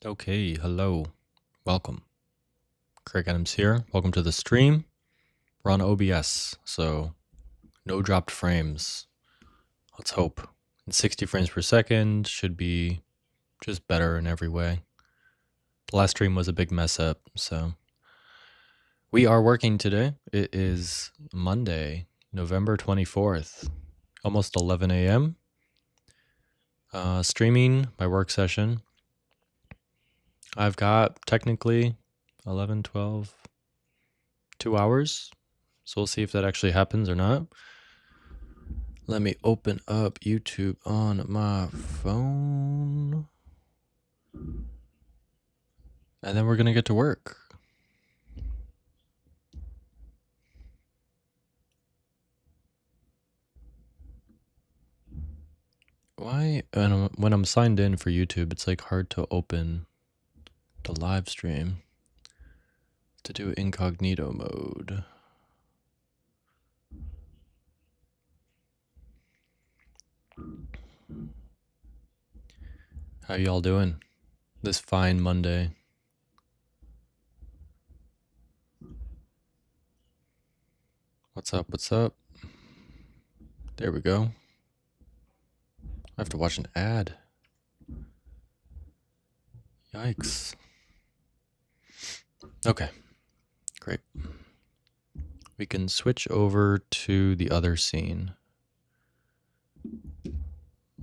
Okay, hello. Welcome. Craig Adams here. Welcome to the stream. We're on OBS, so no dropped frames. Let's hope. And 60 frames per second should be just better in every way. The last stream was a big mess up, so we are working today. It is Monday, November 24th, almost 11 a.m. Streaming my work session. I've got technically 11, 12, 2 hours. So we'll see if that actually happens or not. Let me open up YouTube on my phone. And then we're going to get to work. Why, when I'm signed in for YouTube, it's like hard to open the live stream to do incognito mode. How y'all doing this fine Monday? What's up? What's up? There we go. I have to watch an ad. Yikes. Okay, great. We can switch over to the other scene.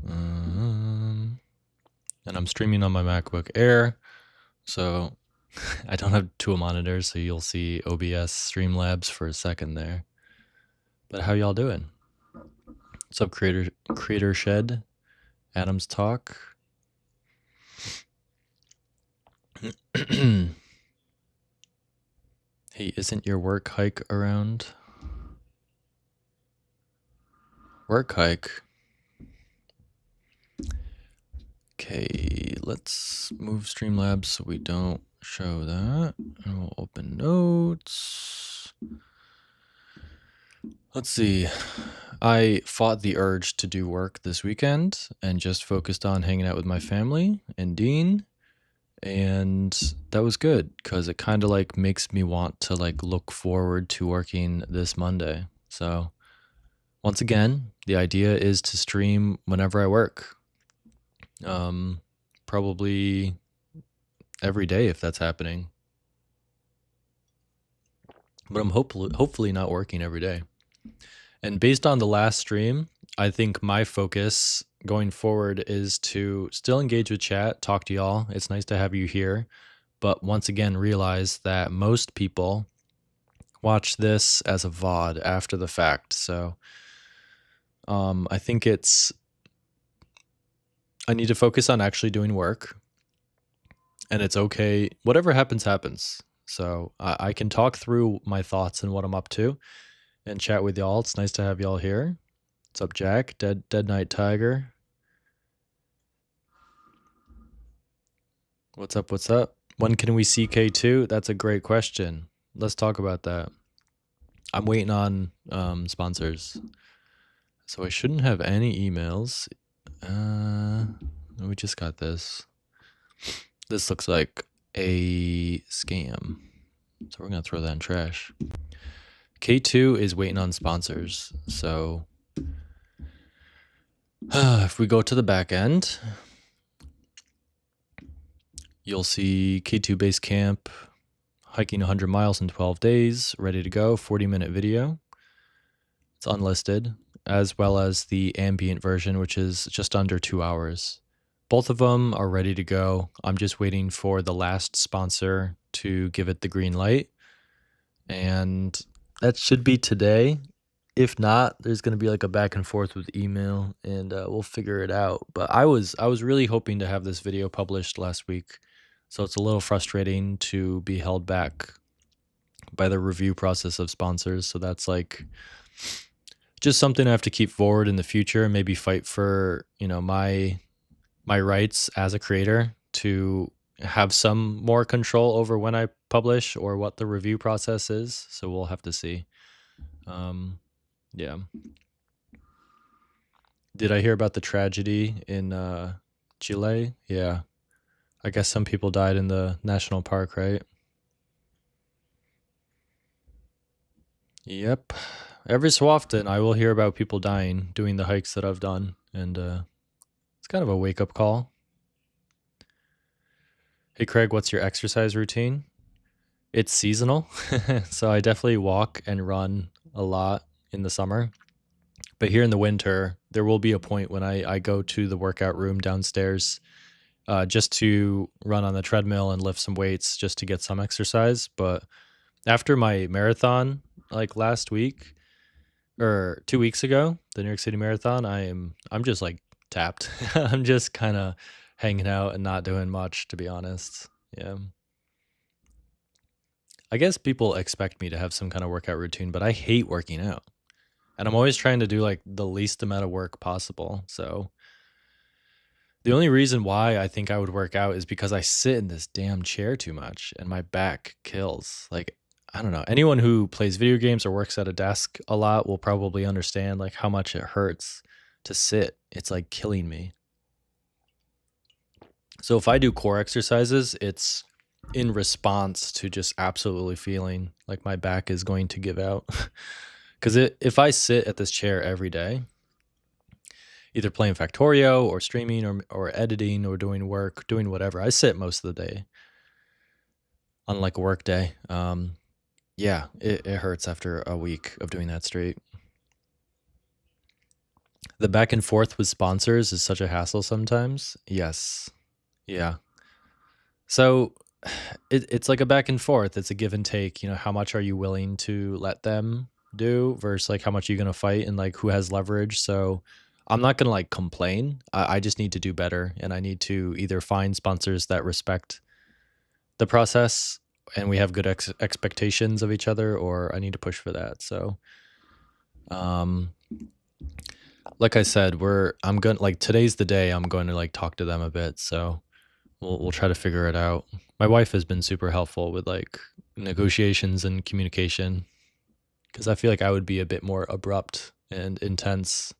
And I'm streaming on my MacBook Air, so I don't have two monitors, so you'll see OBS Streamlabs for a second there. But how y'all doing? What's up, Creator Shed? Adams Talk? Hey, isn't your work hike around? Work hike? Okay, let's move Streamlabs so we don't show that. And we'll open notes. Let's see. I fought the urge to do work this weekend and just focused on hanging out with my family and Dean. And that was good because it kind of like makes me want to like look forward to working this Monday. So once again, the idea is to stream whenever I work. Probably every day if that's happening. But I'm hopefully not working every day. And based on the last stream, I think my focus going forward is to still engage with chat, talk to y'all. It's nice to have you here. But once again, realize that most people watch this as a VOD after the fact. So I think I need to focus on actually doing work. And it's okay. Whatever happens, happens. So I can talk through my thoughts and what I'm up to and chat with y'all. It's nice to have y'all here. What's up, Jack? Dead Night Tiger. What's up? What's up? When can we see K2? That's a great question. Let's talk about that. I'm waiting on sponsors. So I shouldn't have any emails. We just got this. This looks like a scam. So we're going to throw that in trash. K2 is waiting on sponsors. So if we go to the back end, you'll see K2 Base Camp hiking 100 miles in 12 days, ready to go, 40-minute video. It's unlisted, as well as the ambient version, which is just under 2 hours. Both of them are ready to go. I'm just waiting for the last sponsor to give it the green light. And that should be today. If not, there's going to be like a back and forth with email and we'll figure it out. But I was really hoping to have this video published last week. So it's a little frustrating to be held back by the review process of sponsors. So that's like just something I have to keep forward in the future, maybe fight for, my rights as a creator to have some more control over when I publish or what the review process is. So we'll have to see. Yeah. Did I hear about the tragedy in Chile? Yeah. I guess some people died in the national park, right? Yep. Every so often, I will hear about people dying doing the hikes that I've done, and it's kind of a wake-up call. Hey, Craig, what's your exercise routine? It's seasonal, so I definitely walk and run a lot in the summer. But here in the winter, there will be a point when I go to the workout room downstairs just to run on the treadmill and lift some weights just to get some exercise. But after my marathon, like last week or 2 weeks ago, the New York City Marathon, I'm just like tapped. I'm just kind of hanging out and not doing much, to be honest. Yeah. I guess people expect me to have some kind of workout routine, but I hate working out. And I'm always trying to do like the least amount of work possible. So the only reason why I think I would work out is because I sit in this damn chair too much and my back kills. Like, I don't know. Anyone who plays video games or works at a desk a lot will probably understand like how much it hurts to sit. It's like killing me. So if I do core exercises, it's in response to just absolutely feeling like my back is going to give out. Because if I sit at this chair every day, either playing Factorio or streaming or editing or doing work, doing whatever, I sit most of the day on like a work day. Yeah, it hurts after a week of doing that straight. The back and forth with sponsors is such a hassle sometimes. Yes. Yeah. So it's like a back and forth. It's a give and take. You know, how much are you willing to let them do versus like how much are you going to fight and like who has leverage. So I'm not going to like complain. I just need to do better. And I need to either find sponsors that respect the process and we have good expectations of each other, or I need to push for that. So, like I said, I'm going to like today's the day I'm going to like talk to them a bit. So we'll try to figure it out. My wife has been super helpful with like negotiations and communication because I feel like I would be a bit more abrupt and intense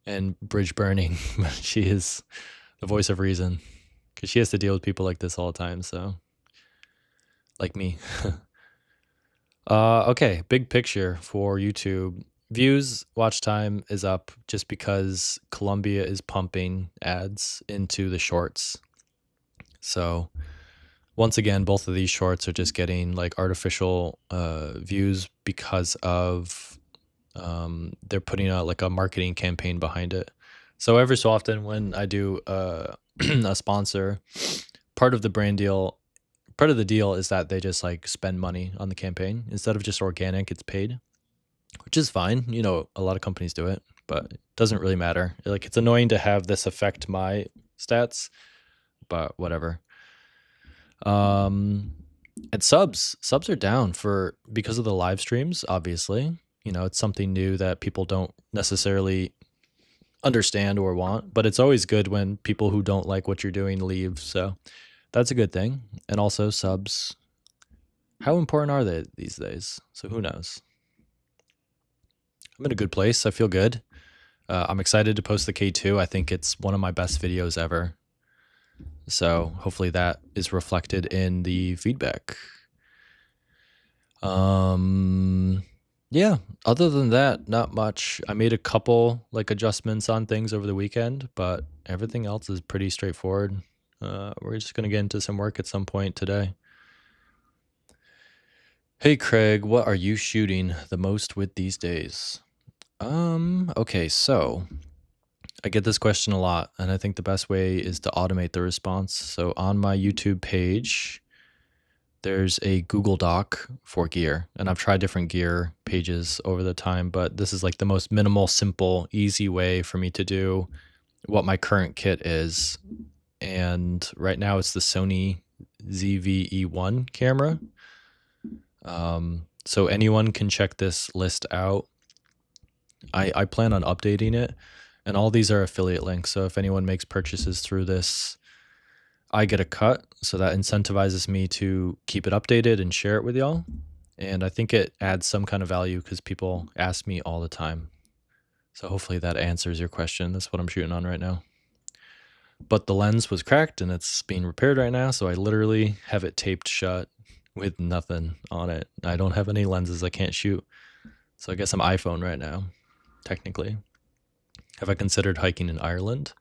and bridge burning, but she is the voice of reason because she has to deal with people like this all the time. So, like me. Okay, big picture for YouTube. Views, watch time is up just because Colombia is pumping ads into the shorts. So once again, both of these shorts are just getting like artificial views because of they're putting out like a marketing campaign behind it. So every so often when I do a sponsor, part of the deal is that they just like spend money on the campaign instead of just organic, it's paid, which is fine. You know, a lot of companies do it, but it doesn't really matter. Like it's annoying to have this affect my stats, but whatever. And subs are down because of the live streams, obviously. You know, it's something new that people don't necessarily understand or want, but it's always good when people who don't like what you're doing leave. So that's a good thing. And also subs, how important are they these days? So who knows? I'm in a good place. I feel good. I'm excited to post the K2. I think it's one of my best videos ever. So hopefully that is reflected in the feedback. Yeah, other than that, not much. I made a couple like adjustments on things over the weekend, but everything else is pretty straightforward. We're just going to get into some work at some point today. Hey Craig, what are you shooting the most with these days? Okay, so I get this question a lot, and I think the best way is to automate the response. So on my YouTube page, there's a Google Doc for gear, and I've tried different gear pages over the time, but this is like the most minimal, simple, easy way for me to do what my current kit is. And right now it's the Sony ZV-E1 camera. So anyone can check this list out. I plan on updating it, and all these are affiliate links. So if anyone makes purchases through this, I get a cut. So that incentivizes me to keep it updated and share it with y'all. And I think it adds some kind of value because people ask me all the time. So hopefully that answers your question. That's what I'm shooting on right now. but the lens was cracked and it's being repaired right now. So I literally have it taped shut with nothing on it. I don't have any lenses. I can't shoot. So I guess I'm iPhone right now, technically. Have I considered hiking in Ireland?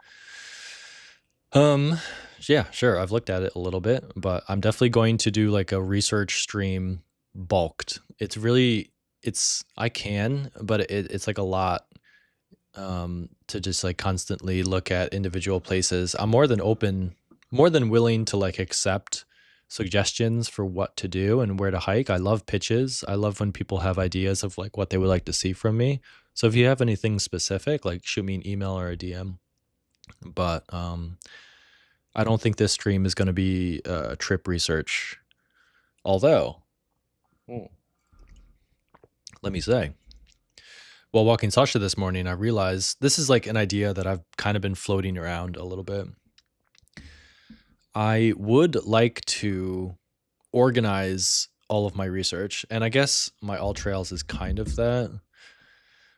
Yeah, sure. I've looked at it a little bit, but I'm definitely going to do like a research stream bulked. I can, but it's like a lot to just like constantly look at individual places. I'm more than willing to like accept suggestions for what to do and where to hike. I love pitches. I love when people have ideas of like what they would like to see from me. So if you have anything specific, like shoot me an email or a DM. But I don't think this stream is going to be trip research. Although, let me say, while walking Sasha this morning, I realized this is like an idea that I've kind of been floating around a little bit. I would like to organize all of my research, and I guess my AllTrails is kind of that.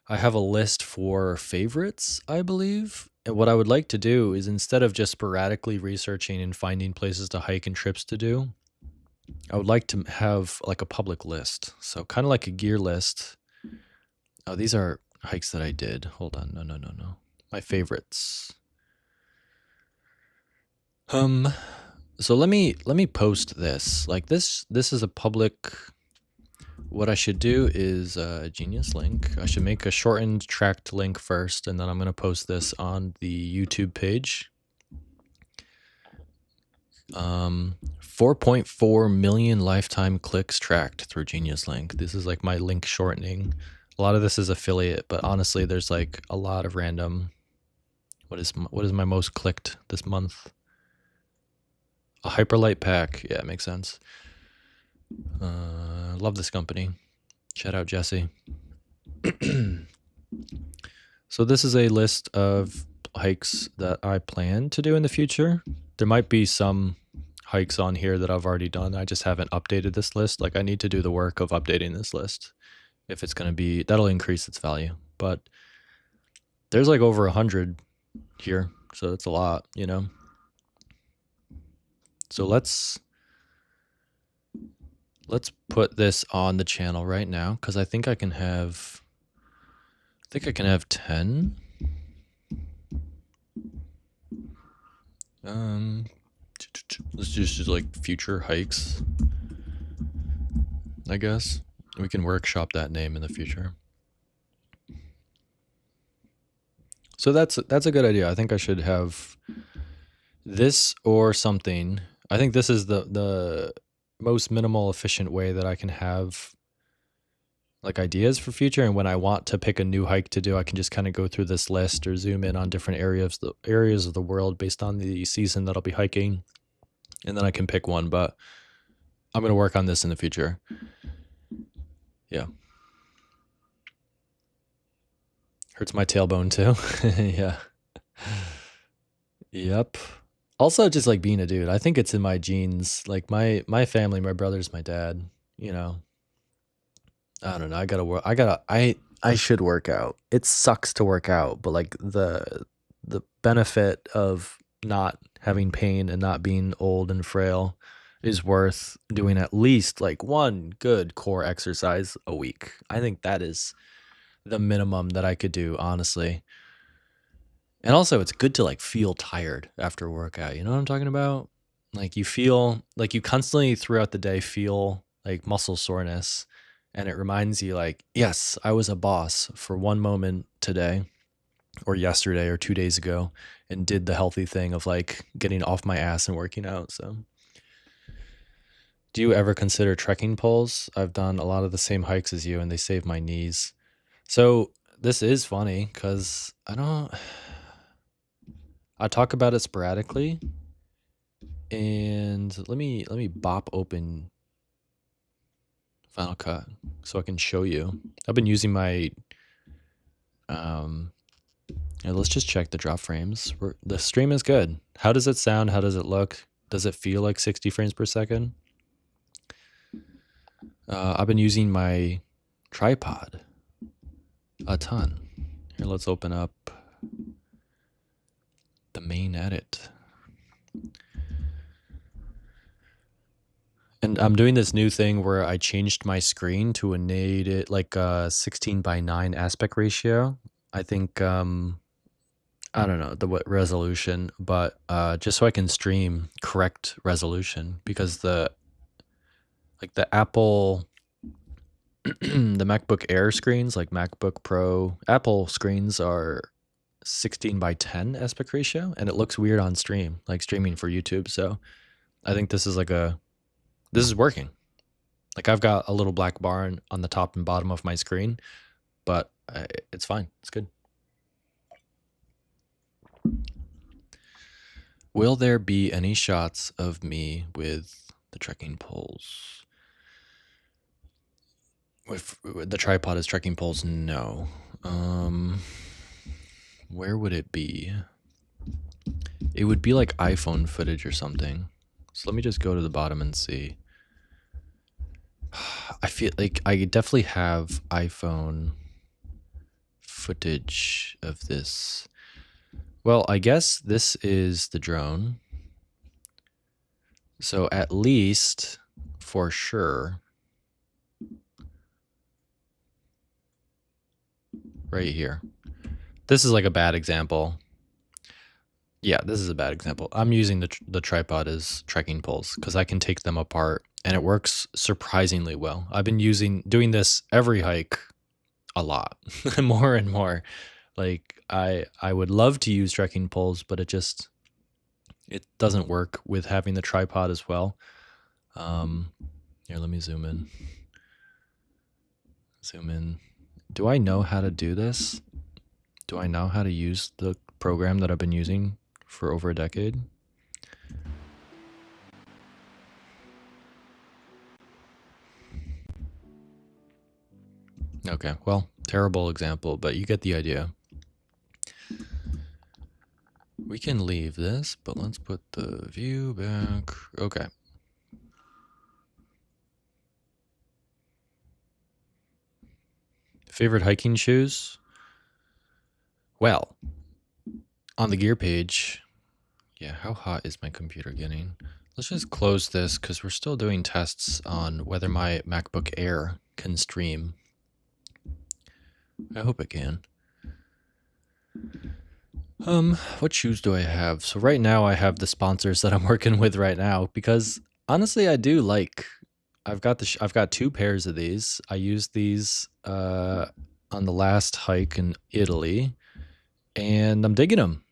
I have a list for favorites, I believe. And what I would like to do is instead of just sporadically researching and finding places to hike and trips to do, I would like to have like a public list. So kind of like a gear list. Oh, these are hikes that I did. Hold on. No. My favorites. So let me post this. Like this is a public. What I should do is Geniuslink. I should make a shortened tracked link first, and then I'm going to post this on the YouTube page. 4.4 million lifetime clicks tracked through Geniuslink. This is like my link shortening. A lot of this is affiliate, but honestly, there's like a lot of random. What is my most clicked this month? A Hyperlight pack. Yeah, it makes sense. Love this company. Shout out Jesse. So this is a list of hikes that I plan to do in the future. There might be some hikes on here that I've already done. I just haven't updated this list. Like I need to do the work of updating this list. If it's going to be, that'll increase its value. But there's like over 100 here. So it's a lot, you know? So let's put this on the channel right now, because I think I can have 10. Let's just do like future hikes, I guess. We can workshop that name in the future. So that's a good idea. I think I should have this or something. I think this is the most minimal efficient way that I can have like ideas for future. And when I want to pick a new hike to do, I can just kind of go through this list or zoom in on different areas of the world based on the season that I'll be hiking. And then I can pick one, but I'm going to work on this in the future. Yeah. Hurts my tailbone too. Yeah. Yep. Also just like being a dude. I think it's in my genes. Like my family, my brothers, my dad, you know. I don't know. I gotta work. I should work out. It sucks to work out, but like the benefit of not having pain and not being old and frail is worth doing at least like one good core exercise a week. I think that is the minimum that I could do, honestly. And also it's good to like feel tired after a workout. You know what I'm talking about? Like you feel like you constantly throughout the day feel like muscle soreness. And it reminds you like, yes, I was a boss for one moment today or yesterday or 2 days ago and did the healthy thing of like getting off my ass and working out. So do you ever consider trekking poles? I've done a lot of the same hikes as you and they save my knees. So this is funny because I talk about it sporadically. And let me bop open Final Cut so I can show you. I've been using my let's just check the drop frames. The stream is good. How does it sound? How does it look? Does it feel like 60 frames per second? I've been using my tripod a ton. Here, let's open up the main edit. And I'm doing this new thing where I changed my screen to a native, like a 16:9 aspect ratio. I think, I don't know what resolution, but just so I can stream correct resolution, because the Apple, the MacBook Air screens, like MacBook Pro, Apple screens are 16:10 aspect ratio, and it looks weird on stream, like streaming for YouTube. So I think this is this is working. Like, I've got a little black bar on the top and bottom of my screen, but it's fine. It's good. Will there be any shots of me with the trekking poles? With the tripod as trekking poles? No. Where would it be? It would be like iPhone footage or something. So let me just go to the bottom and see. I feel like I definitely have iPhone footage of this. Well, I guess this is the drone. So at least, for sure, right here. This is like a bad example. Yeah, this is a bad example. I'm using the tripod as trekking poles because I can take them apart, and it works surprisingly well. I've been doing this every hike a lot, more and more. Like, I would love to use trekking poles, but it doesn't work with having the tripod as well. Here, let me zoom in. Zoom in. Do I know how to do this? Do I know how to use the program that I've been using for over a decade? Okay, well, terrible example, but you get the idea. We can leave this, but let's put the view back. Okay. Favorite hiking shoes? Well, on the gear page, yeah, how hot is my computer getting? Let's just close this because we're still doing tests on whether my MacBook Air can stream. I hope it can. What shoes do I have? So right now I have the sponsors that I'm working with right now, because honestly I do like, I've got 2 pairs of these. I used these on the last hike in Italy, and I'm digging them.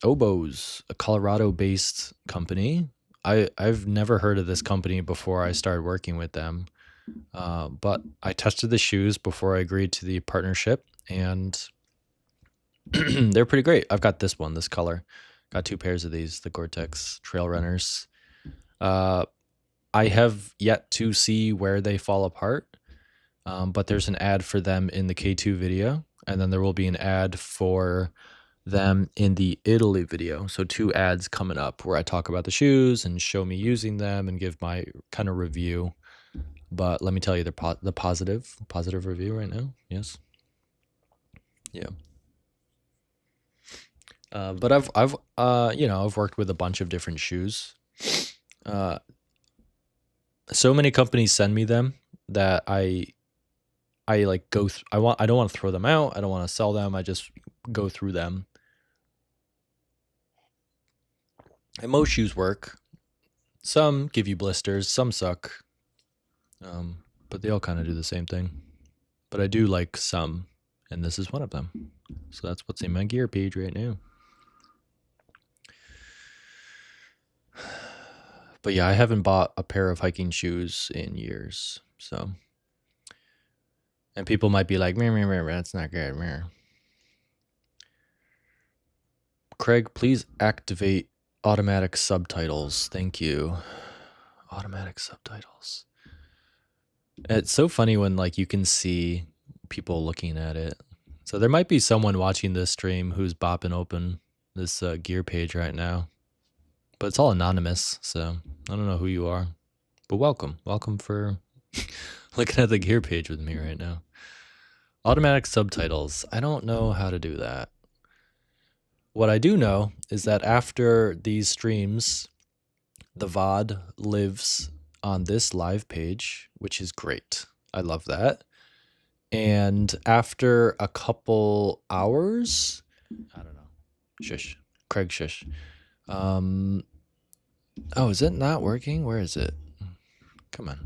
Oboz, a Colorado-based company. I've never heard of this company before I started working with them, but I tested the shoes before I agreed to the partnership, and they're pretty great. I've got this color. Got 2 pairs of these, the Gore-Tex Trail Runners. I have yet to see where they fall apart, but there's an ad for them in the K2 video, and then there will be an ad for them in the Italy video. So 2 ads coming up where I talk about the shoes and show me using them and give my kind of review. But let me tell you the positive review right now. Yes. Yeah. But I've worked with a bunch of different shoes. So many companies send me them that I like go through. I don't want to throw them out. I don't want to sell them. I just go through them. And most shoes work. Some give you blisters, some suck. But they all kind of do the same thing. But I do like some, and this is one of them. So that's what's in my gear page right now. But yeah, I haven't bought a pair of hiking shoes in years. So, and people might be like, that's not good. Craig, please activate automatic subtitles. Thank you. Automatic subtitles. It's so funny when like you can see people looking at it. So there might be someone watching this stream who's bopping open this gear page right now. But it's all anonymous, so I don't know who you are. But welcome. Welcome for looking at the gear page with me right now. Automatic subtitles. I don't know how to do that. What I do know is that after these streams, the VOD lives on this live page, which is great. I love that. And after a couple hours, I don't know. Shush. Craig, shush. Oh, is it not working? Where is it? Come on.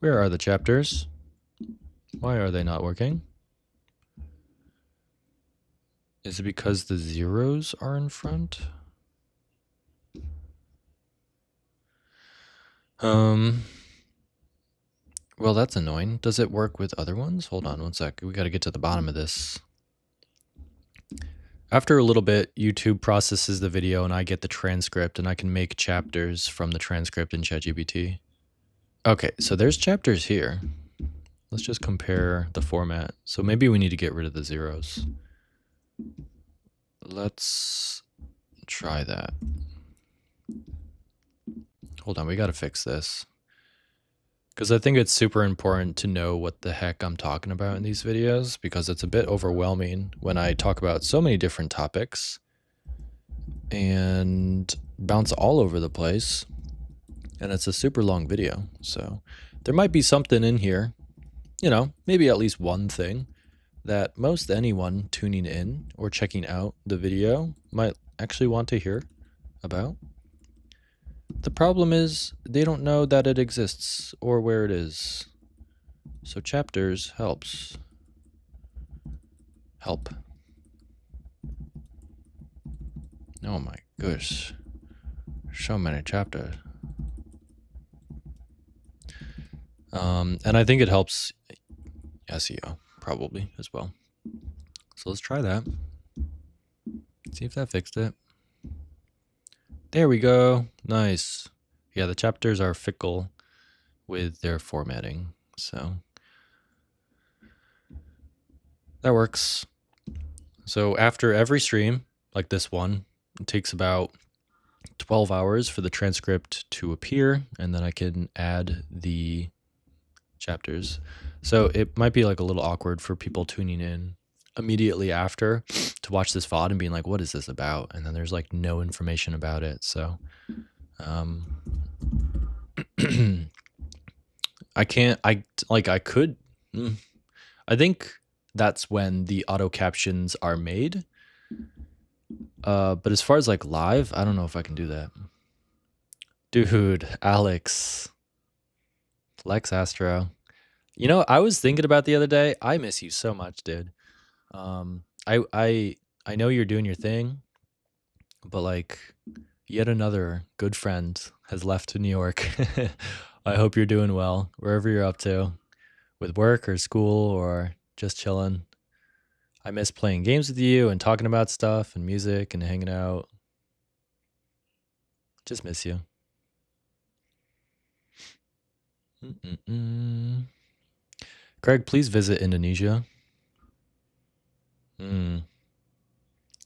Where are the chapters? Why are they not working? Is it because the zeros are in front? Well, that's annoying. Does it work with other ones? Hold on one sec. We got to get to the bottom of this. After a little bit, YouTube processes the video and I get the transcript and I can make chapters from the transcript in ChatGPT. Okay, so there's chapters here. Let's just compare the format. So maybe we need to get rid of the zeros. Let's try that. Hold on, we got to fix this. Because I think it's super important to know what the heck I'm talking about in these videos, because it's a bit overwhelming when I talk about so many different topics and bounce all over the place. And it's a super long video. So there might be something in here, you know, maybe at least one thing that most anyone tuning in or checking out the video might actually want to hear about. The problem is they don't know that it exists or where it is. So chapters helps. Help. Oh my gosh. So many chapters. And I think it helps SEO probably as well. So let's try that. See if that fixed it. There we go. Nice. Yeah, the chapters are fickle with their formatting. So that works. So after every stream, like this one, it takes about 12 hours for the transcript to appear, and then I can add the chapters. So it might be like a little awkward for people tuning in immediately after to watch this VOD and being like, what is this about? And then there's like no information about it. So I think that's when the auto captions are made. But as far as like live, I don't know if I can do that. Dude, Alex. Lex Astro. You know, I was thinking about the other day, I miss you so much, dude. I know you're doing your thing, but like yet another good friend has left to New York. I hope you're doing well wherever you're up to with work or school or just chilling. I miss playing games with you and talking about stuff and music and hanging out. Just miss you. Craig, please visit Indonesia.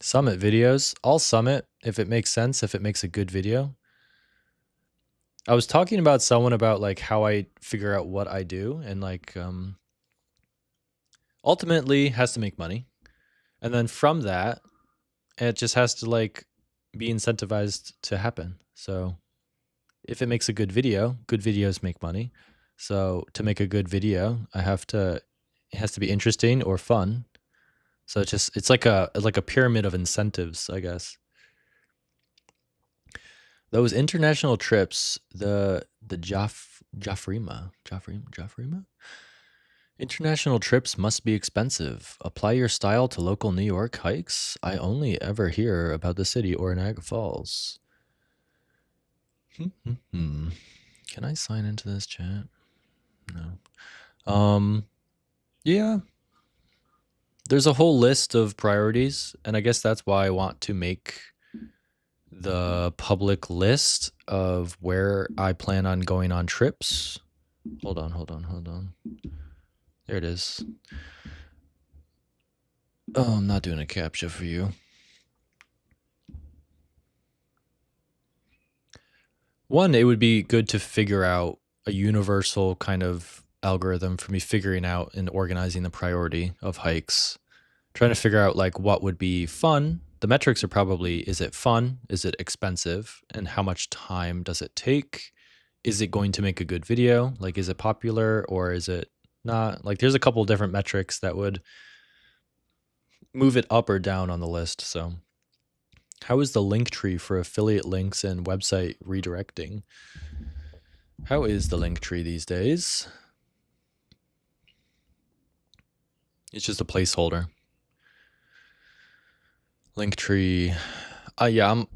Summit videos. I'll summit if it makes sense, if it makes a good video. I was talking about someone about like how I figure out what I do, and like ultimately has to make money. And then from that, it just has to like be incentivized to happen. So if it makes a good video, good videos make money. So to make a good video, it has to be interesting or fun. So it's like a pyramid of incentives, I guess. Those international trips, the Jaffrima. International trips must be expensive. Apply your style to local New York hikes. I only ever hear about the city or Niagara Falls. Can I sign into this chat? No. Yeah. There's a whole list of priorities, and I guess that's why I want to make the public list of where I plan on going on trips. Hold on. There it is. Oh, I'm not doing a CAPTCHA for you. One, it would be good to figure out a universal kind of algorithm for me figuring out and organizing the priority of hikes, trying to figure out like what would be fun. The metrics are probably, is it fun? Is it expensive? And how much time does it take? Is it going to make a good video? Like, is it popular or is it not? Like, there's a couple different metrics that would move it up or down on the list. So how is the Linktree for affiliate links and website redirecting? How is the Linktree these days? It's just a placeholder. Linktree. Yeah, I'm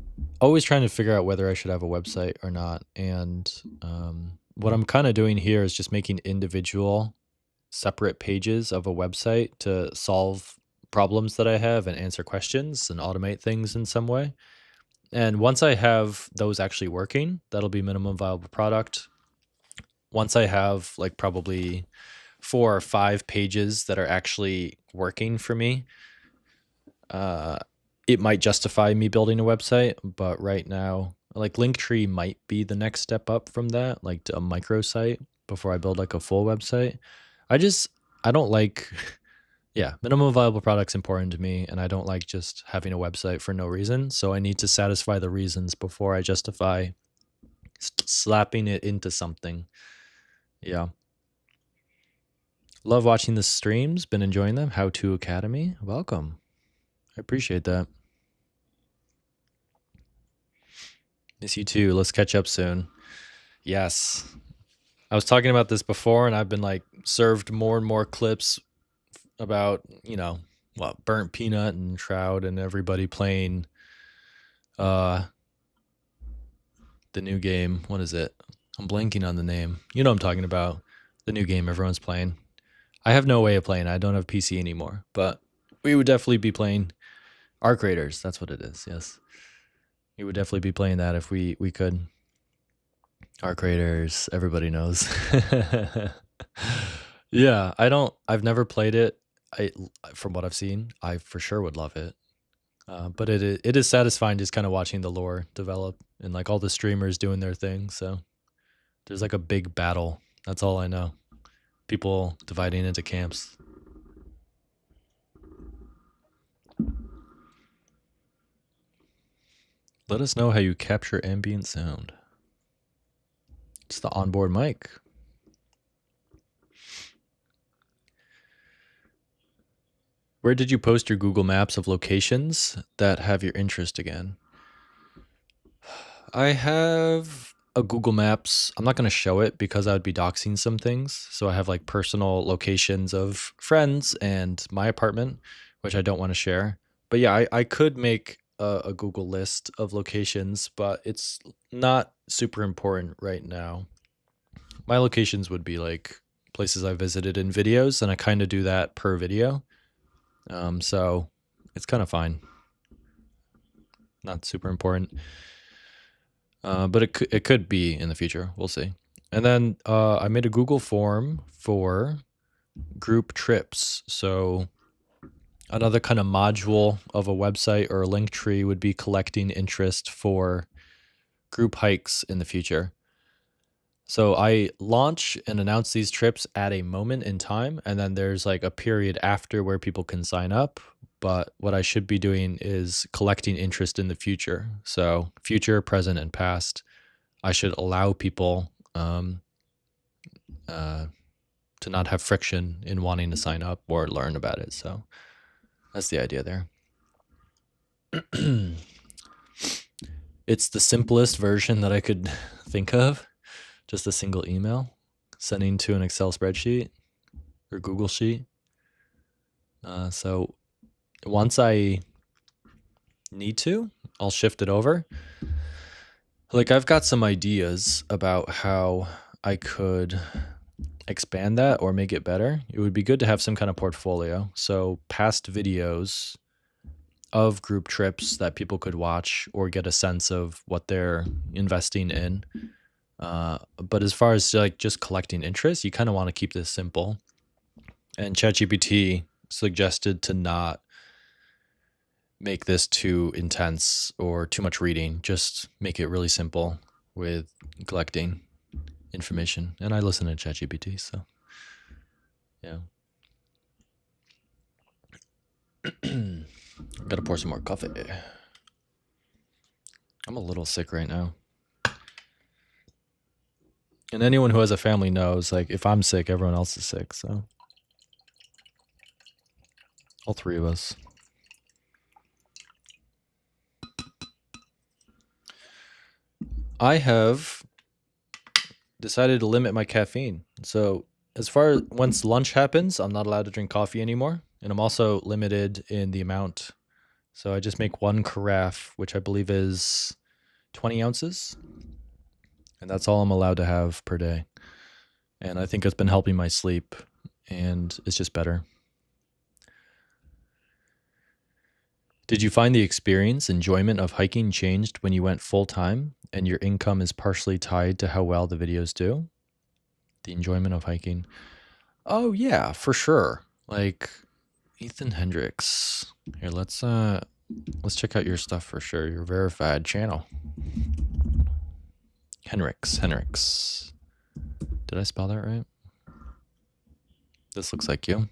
always trying to figure out whether I should have a website or not. And what I'm kind of doing here is just making individual separate pages of a website to solve problems that I have and answer questions and automate things in some way. And once I have those actually working, that'll be minimum viable product. Once I have like probably 4 or 5 pages that are actually working for me, it might justify me building a website. But right now, like Linktree might be the next step up from that, like to a microsite before I build like a full website. I don't like, yeah, minimum viable product's important to me, and I don't like just having a website for no reason. So I need to satisfy the reasons before I justify slapping it into something. Yeah. Love watching the streams. Been enjoying them. How To Academy. Welcome. I appreciate that. Miss you too. Let's catch up soon. Yes. I was talking about this before, and I've been like served more and more clips about, you know, what, Burnt Peanut and Shroud and everybody playing the new game. What is it? I'm blanking on the name. You know what I'm talking about. The new game everyone's playing. I have no way of playing. I don't have PC anymore, but we would definitely be playing Arc Raiders. That's what it is. Yes. We would definitely be playing that if we could. Arc Raiders, everybody knows. Yeah, I've never played it. From what I've seen, I for sure would love it. But it is satisfying just kind of watching the lore develop and like all the streamers doing their thing. So there's like a big battle. That's all I know. People dividing into camps. Let us know how you capture ambient sound. It's the onboard mic. Where did you post your Google Maps of locations that have your interest again? I have a Google Maps. I'm not going to show it because I would be doxing some things. So I have like personal locations of friends and my apartment, which I don't want to share. But yeah, I could make a Google list of locations, but it's not super important right now. My locations would be like places I visited in videos, and I kind of do that per video. So it's kind of fine. Not super important. But it could be in the future. We'll see. And then I made a Google form for group trips. So another kind of module of a website or a link tree would be collecting interest for group hikes in the future. So I launch and announce these trips at a moment in time, and then there's like a period after where people can sign up. But what I should be doing is collecting interest in the future. So future, present, and past. I should allow people to not have friction in wanting to sign up or learn about it. So that's the idea there. It's the simplest version that I could think of. Just a single email sending to an Excel spreadsheet or Google Sheet. So once I need to, I'll shift it over. Like I've got some ideas about how I could expand that or make it better. It would be good to have some kind of portfolio. So past videos of group trips that people could watch or get a sense of what they're investing in. But as far as like just collecting interest, you kind of want to keep this simple. And ChatGPT suggested to not make this too intense or too much reading. Just make it really simple with collecting information. And I listen to ChatGPT, so Yeah. Gotta pour some more coffee. I'm a little sick right now. And anyone who has a family knows, like, if I'm sick, everyone else is sick, so. All three of us. I have decided to limit my caffeine. So as far as once lunch happens, I'm not allowed to drink coffee anymore. And I'm also limited in the amount. So I just make one carafe, which I believe is 20 ounces. And that's all I'm allowed to have per day. And I think it's been helping my sleep, and it's just better. Did you find the experience, enjoyment of hiking changed when you went full time and your income is partially tied to how well the videos do? The enjoyment of hiking. Oh yeah, for sure. Like Ethan Hendricks. Here, let's check out your stuff for sure. Your verified channel. Hendricks. Did I spell that right? This looks like you.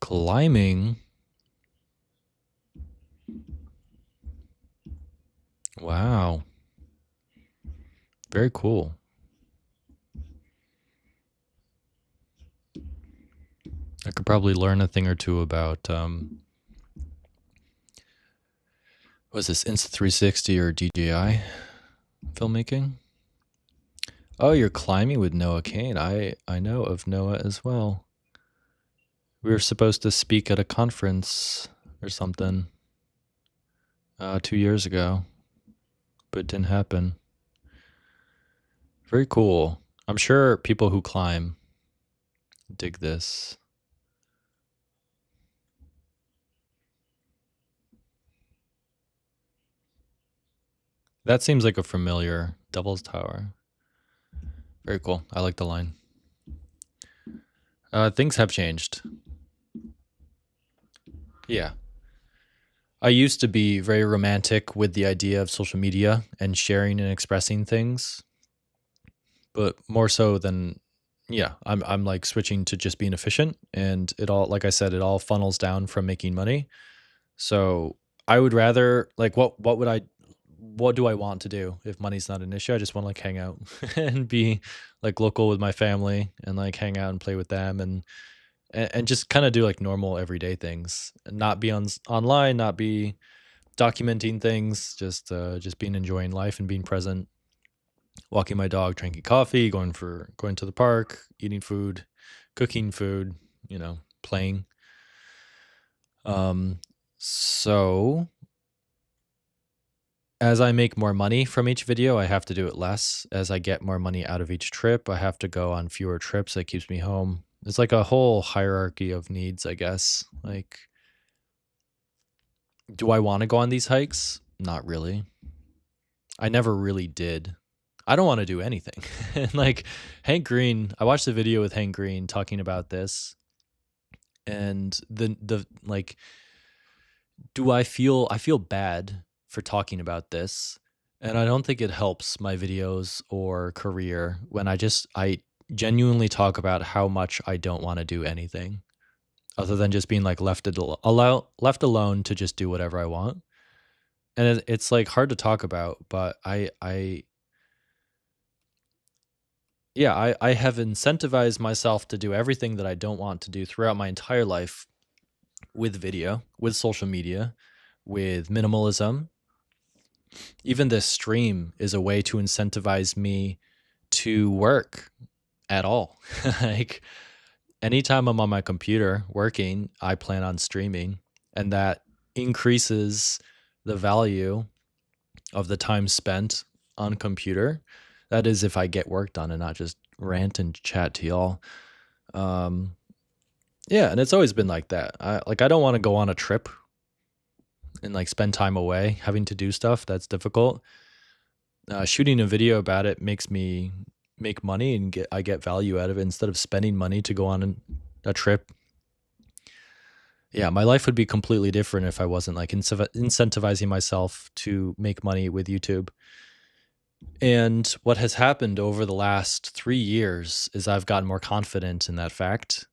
Climbing. Wow. Very cool. I could probably learn a thing or two about was this Insta360 or DJI filmmaking? Oh, you're climbing with Noah Kane. I know of Noah as well. We were supposed to speak at a conference or something 2 years ago, but it didn't happen. Very cool. I'm sure people who climb dig this. That seems like a familiar Devil's Tower. Very cool. I like the line. Things have changed. Yeah. I used to be very romantic with the idea of social media and sharing and expressing things, but more so than, yeah, I'm like switching to just being efficient, and it all, like I said, it all funnels down from making money. So I would rather, like, what do I want to do if money's not an issue? I just want to like hang out and be like local with my family and like hang out and play with them and just kind of do like normal everyday things and not be online, not be documenting things, just being enjoying life and being present, walking my dog, drinking coffee, going to the park, eating food, cooking food, playing. So as I make more money from each video, I have to do it less. As I get more money out of each trip, I have to go on fewer trips. That keeps me home. It's like a whole hierarchy of needs, I guess. Like, do I want to go on these hikes? Not really. I never really did. I don't want to do anything. And like Hank Green, I watched a video with Hank Green talking about this, and the like, I feel bad for talking about this, and I don't think it helps my videos or career when I genuinely talk about how much I don't want to do anything other than just being like left alone to just do whatever I want. And it's like hard to talk about, but I have incentivized myself to do everything that I don't want to do throughout my entire life with video, with social media, with minimalism. Even this stream is a way to incentivize me to work at all. Like anytime I'm on my computer working, I plan on streaming, and that increases the value of the time spent on computer. That is if I get work done and not just rant and chat to y'all. Yeah, and it's always been like that. I don't want to go on a trip and like spend time away having to do stuff that's difficult. Shooting a video about it makes me make money and I get value out of it instead of spending money to go on a trip. Yeah, my life would be completely different if I wasn't like incentivizing myself to make money with YouTube. And what has happened over the last 3 years is I've gotten more confident in that fact,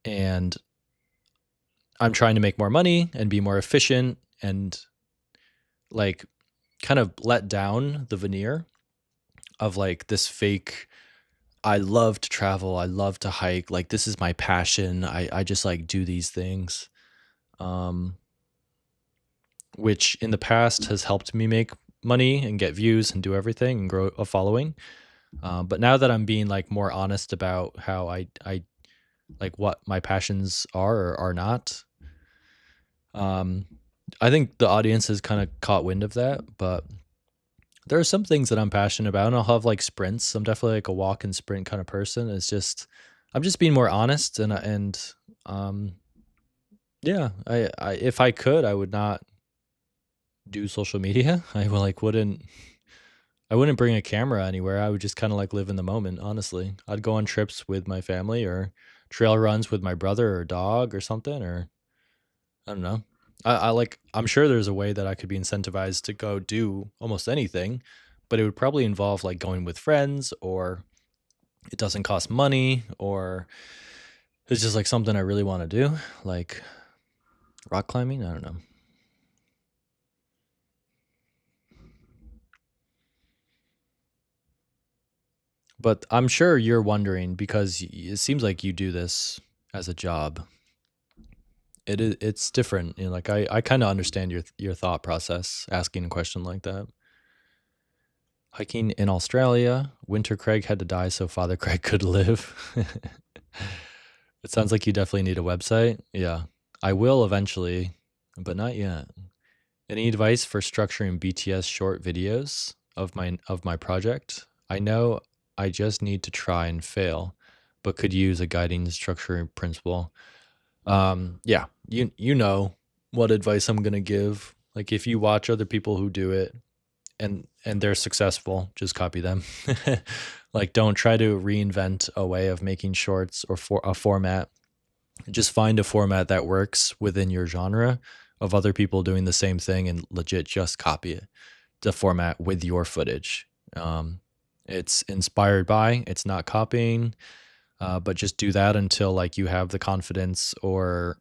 and I'm trying to make more money and be more efficient and, like, kind of let down the veneer of, like, this fake, "I love to travel, I love to hike, like, this is my passion, I just, like, do these things," um, which in the past has helped me make money and get views and do everything and grow a following. But now that I'm being, like, more honest about how I like, what my passions are or are not, um, I think the audience has kinda caught wind of that, but there are some things that I'm passionate about, and I'll have, like, sprints. I'm definitely, like, a walk and sprint kinda person. It's just I'm just being more honest um, yeah, I if I could, I would not do social media. I wouldn't bring a camera anywhere. I would just kinda, like, live in the moment, honestly. I'd go on trips with my family or trail runs with my brother or dog or something, or I don't know. I'm sure there's a way that I could be incentivized to go do almost anything, but it would probably involve, like, going with friends, or it doesn't cost money, or it's just, like, something I really wanna do, like rock climbing? I don't know. But I'm sure you're wondering because it seems like you do this as a job. It's different, like, I kinda understand your thought process asking a question like that. Hiking in Australia, Winter Craig had to die so Father Craig could live. It sounds like you definitely need a website. Yeah. I will eventually, but not yet. Any advice for structuring BTS short videos of my project? I know I just need to try and fail, but could use a guiding structuring principle. Yeah, you know what advice I'm gonna give. Like, if you watch other people who do it and they're successful, just copy them. Like, don't try to reinvent a way of making shorts or for a format. Just find a format that works within your genre of other people doing the same thing and legit just copy it, the format with your footage. Um, it's inspired by, it's not copying, but just do that until, like, you have the confidence or,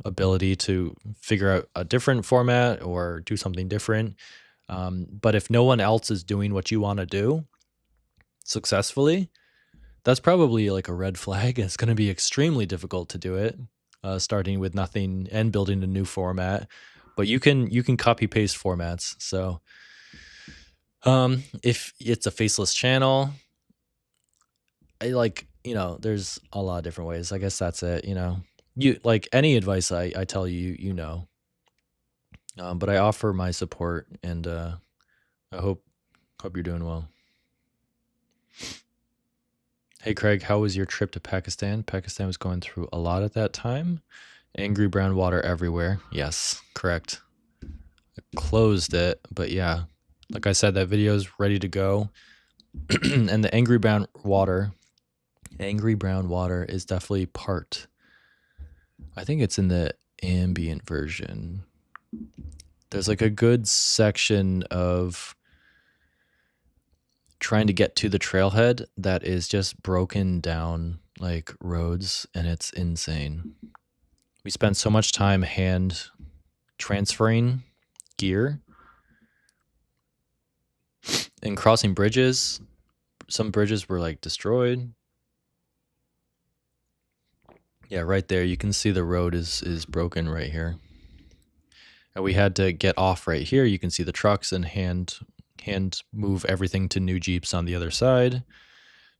ability to figure out a different format or do something different. But if no one else is doing what you want to do successfully, that's probably like a red flag. It's going to be extremely difficult to do it, starting with nothing and building a new format. But you can copy paste formats. So if it's a faceless channel, there's a lot of different ways. I guess that's it. You like any advice I tell you, but I offer my support, and I hope you're doing well. Hey Craig, how was your trip to Pakistan? Pakistan was going through a lot at that time. Angry brown water everywhere. Yes, correct. I closed it, but yeah. Like I said, that video is ready to go. And the angry brown water is definitely part. I think it's in the ambient version. There's like a good section of trying to get to the trailhead that is just broken down like roads, and it's insane. We spent so much time hand transferring gear and crossing bridges. Some bridges were like destroyed. Yeah, right there you can see the road is broken right here. And we had to get off right here. You can see the trucks and hand move everything to new Jeeps on the other side.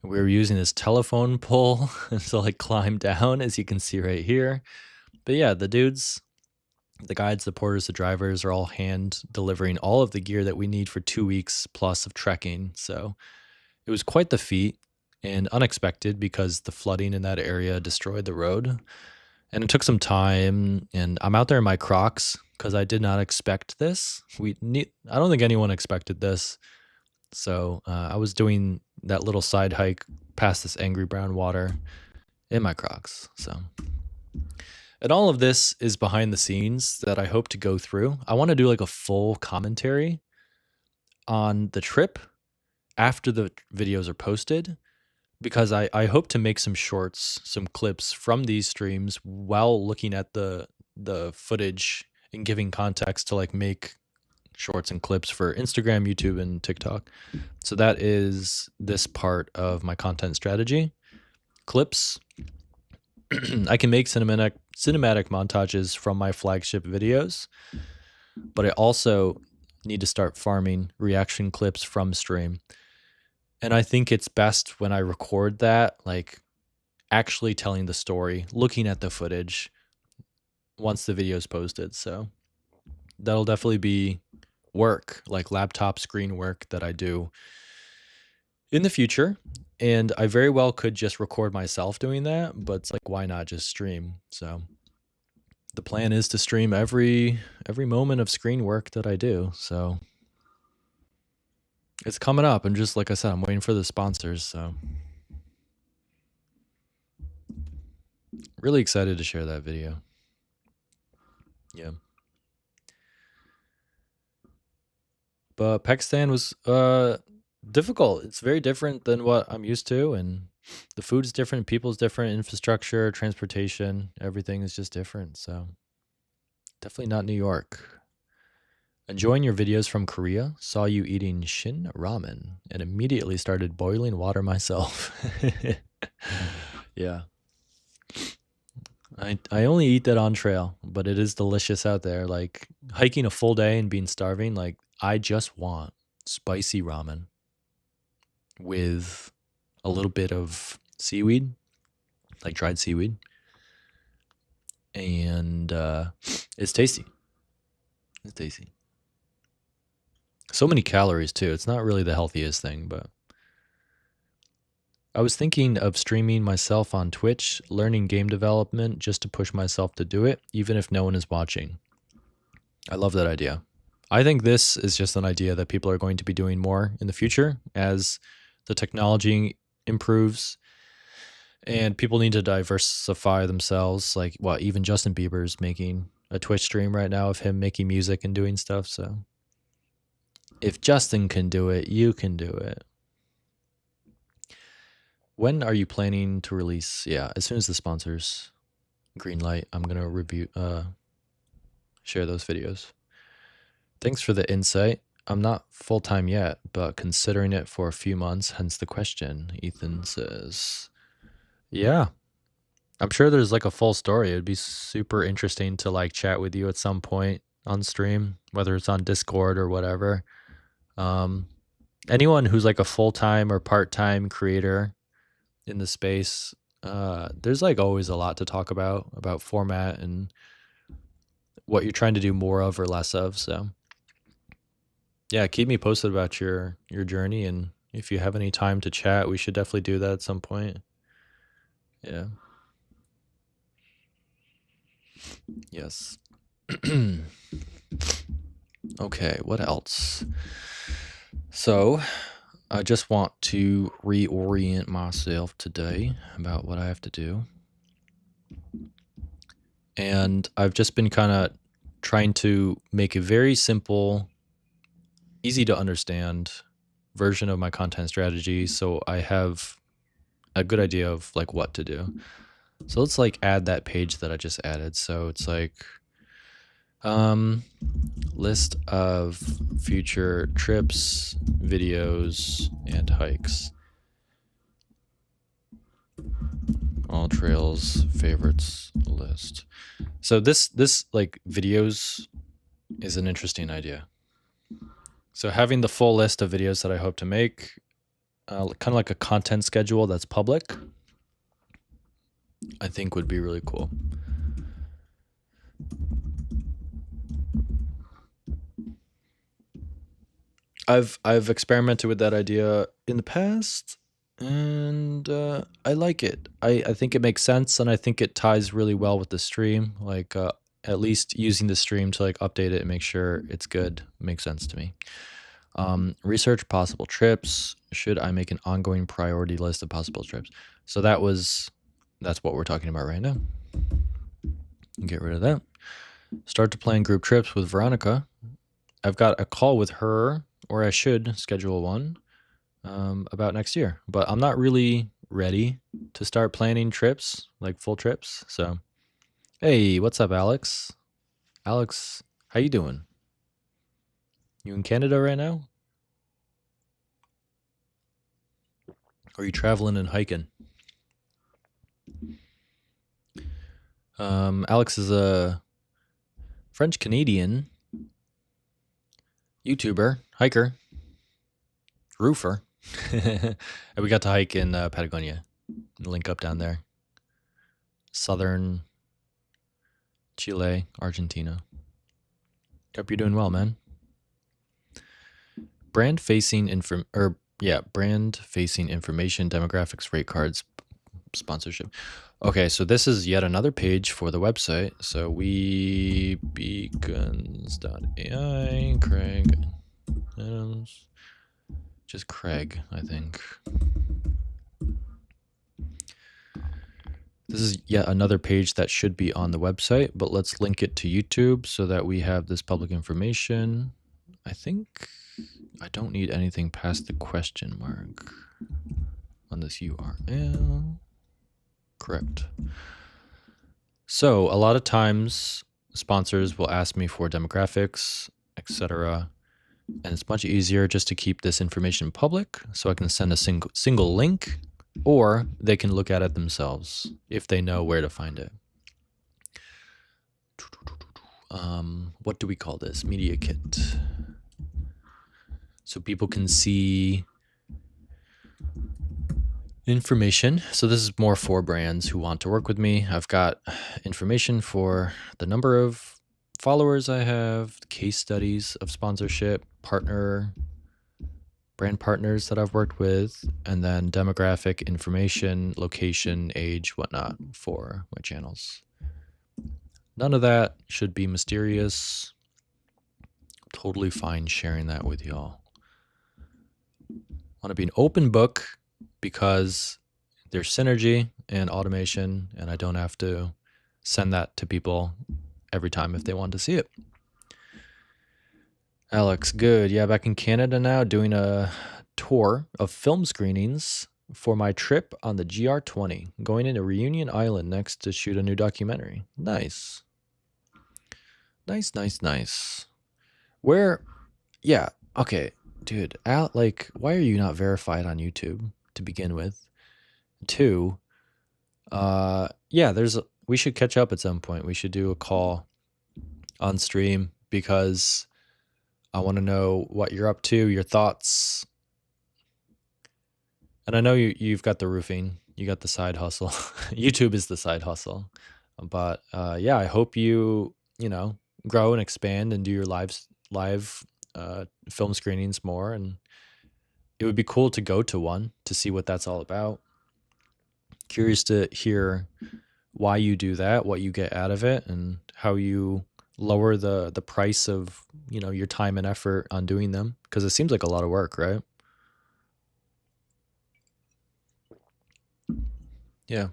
We were using this telephone pole to like climb down, as you can see right here. But yeah, the dudes, the guides, the porters, the drivers are all hand delivering all of the gear that we need for 2 weeks plus of trekking. So it was quite the feat and unexpected because the flooding in that area destroyed the road. And it took some time, and I'm out there in my Crocs because I did not expect this. I don't think anyone expected this. So I was doing that little side hike past this angry brown water in my Crocs. So, and all of this is behind the scenes that I hope to go through. I want to do like a full commentary on the trip after the videos are posted, because I hope to make some shorts, some clips from these streams while looking at the footage and giving context to like make shorts and clips for Instagram, YouTube, and TikTok. So that is this part of my content strategy. Clips. I can make cinematic montages from my flagship videos, but I also need to start farming reaction clips from stream. And I think it's best when I record that, like actually telling the story, looking at the footage once the video is posted. So that'll definitely be work, like laptop screen work that I do in the future. And I very well could just record myself doing that, but it's like, why not just stream? So the plan is to stream every moment of screen work that I do. So it's coming up, and just like I said, I'm waiting for the sponsors. So really excited to share that video. Yeah. But Pakistan was difficult. It's very different than what I'm used to, and the food's different, people's different, infrastructure, transportation, everything is just different. So definitely not New York. Enjoying your videos from Korea. Saw you eating shin ramen and immediately started boiling water myself. Yeah. I only eat that on trail, but it is delicious out there. Like hiking a full day and being starving, like I just want spicy ramen with a little bit of seaweed, like dried seaweed. And it's tasty. It's tasty. So many calories too. It's not really the healthiest thing, but I was thinking of streaming myself on Twitch, learning game development just to push myself to do it, even if no one is watching. I love that idea. I think this is just an idea that people are going to be doing more in the future as the technology improves and people need to diversify themselves. Like, well, even Justin Bieber's making a Twitch stream right now of him making music and doing stuff. So if Justin can do it, you can do it. When are you planning to release? Yeah, as soon as the sponsors green light, I'm going to review, share those videos. Thanks for the insight. I'm not full-time yet, but considering it for a few months, hence the question, Ethan says. Yeah, I'm sure there's like a full story. It'd be super interesting to like chat with you at some point on stream, whether it's on Discord or whatever. Anyone who's like a full-time or part-time creator in the space, there's like always a lot to talk about format and what you're trying to do more of or less of. So yeah, keep me posted about your journey, and if you have any time to chat, we should definitely do that at some point. Yeah. Yes. Okay, what else? So I just want to reorient myself today about what I have to do. And I've just been kind of trying to make a very simple, easy to understand version of my content strategy, so I have a good idea of like what to do. So let's like add that page that I just added. So it's like list of future trips, videos, and hikes. AllTrails favorites list. So this like videos is an interesting idea. So having the full list of videos that I hope to make, kind of like a content schedule that's public, I think would be really cool. I've experimented with that idea in the past, and I like it. I think it makes sense, and I think it ties really well with the stream. Like at least using the stream to like update it and make sure it's good makes sense to me. Research possible trips. Should I make an ongoing priority list of possible trips? So that's what we're talking about right now. Get rid of that. Start to plan group trips with Veronica. I've got a call with her or I should schedule one about next year. But I'm not really ready to start planning trips, like full trips. So, hey, what's up, Alex? Alex, how you doing? You in Canada right now? Or are you traveling and hiking? Alex is a French Canadian YouTuber, hiker, roofer. And we got to hike in Patagonia. Link up down there. Southern Chile, Argentina. Hope you're doing well, man. Brand facing information, demographics, rate cards, sponsorship. Okay, so this is yet another page for the website. So webeacons.ai, Craig Adams, just Craig, I think. This is yet another page that should be on the website, but let's link it to YouTube so that we have this public information. I think I don't need anything past the question mark on this URL. Correct. So a lot of times sponsors will ask me for demographics, etc. And it's much easier just to keep this information public so I can send a single link, or they can look at it themselves if they know where to find it. What do we call this? Media kit. So people can see information. So this is more for brands who want to work with me. I've got information for the number of followers I have, case studies of sponsorship, brand partners that I've worked with, and then demographic information, location, age, whatnot for my channels. None of that should be mysterious. Totally fine sharing that with y'all. Want to be an open book because there's synergy and automation, and I don't have to send that to people every time if they want to see it. Alex, good. Yeah, back in Canada now, doing a tour of film screenings for my trip on the GR20, going into Reunion Island next to shoot a new documentary. Nice. Nice. Where, yeah, okay, dude, why are you not verified on YouTube to begin with? 2, yeah, we should catch up at some point. We should do a call on stream because I want to know what you're up to, your thoughts. And I know you've got the roofing, you got the side hustle. YouTube is the side hustle. But yeah, I hope you grow and expand and do your live film screenings more. And it would be cool to go to one to see what that's all about. Curious to hear why you do that, what you get out of it, and how you lower the price of your time and effort on doing them, because it seems like a lot of work, right? Yeah.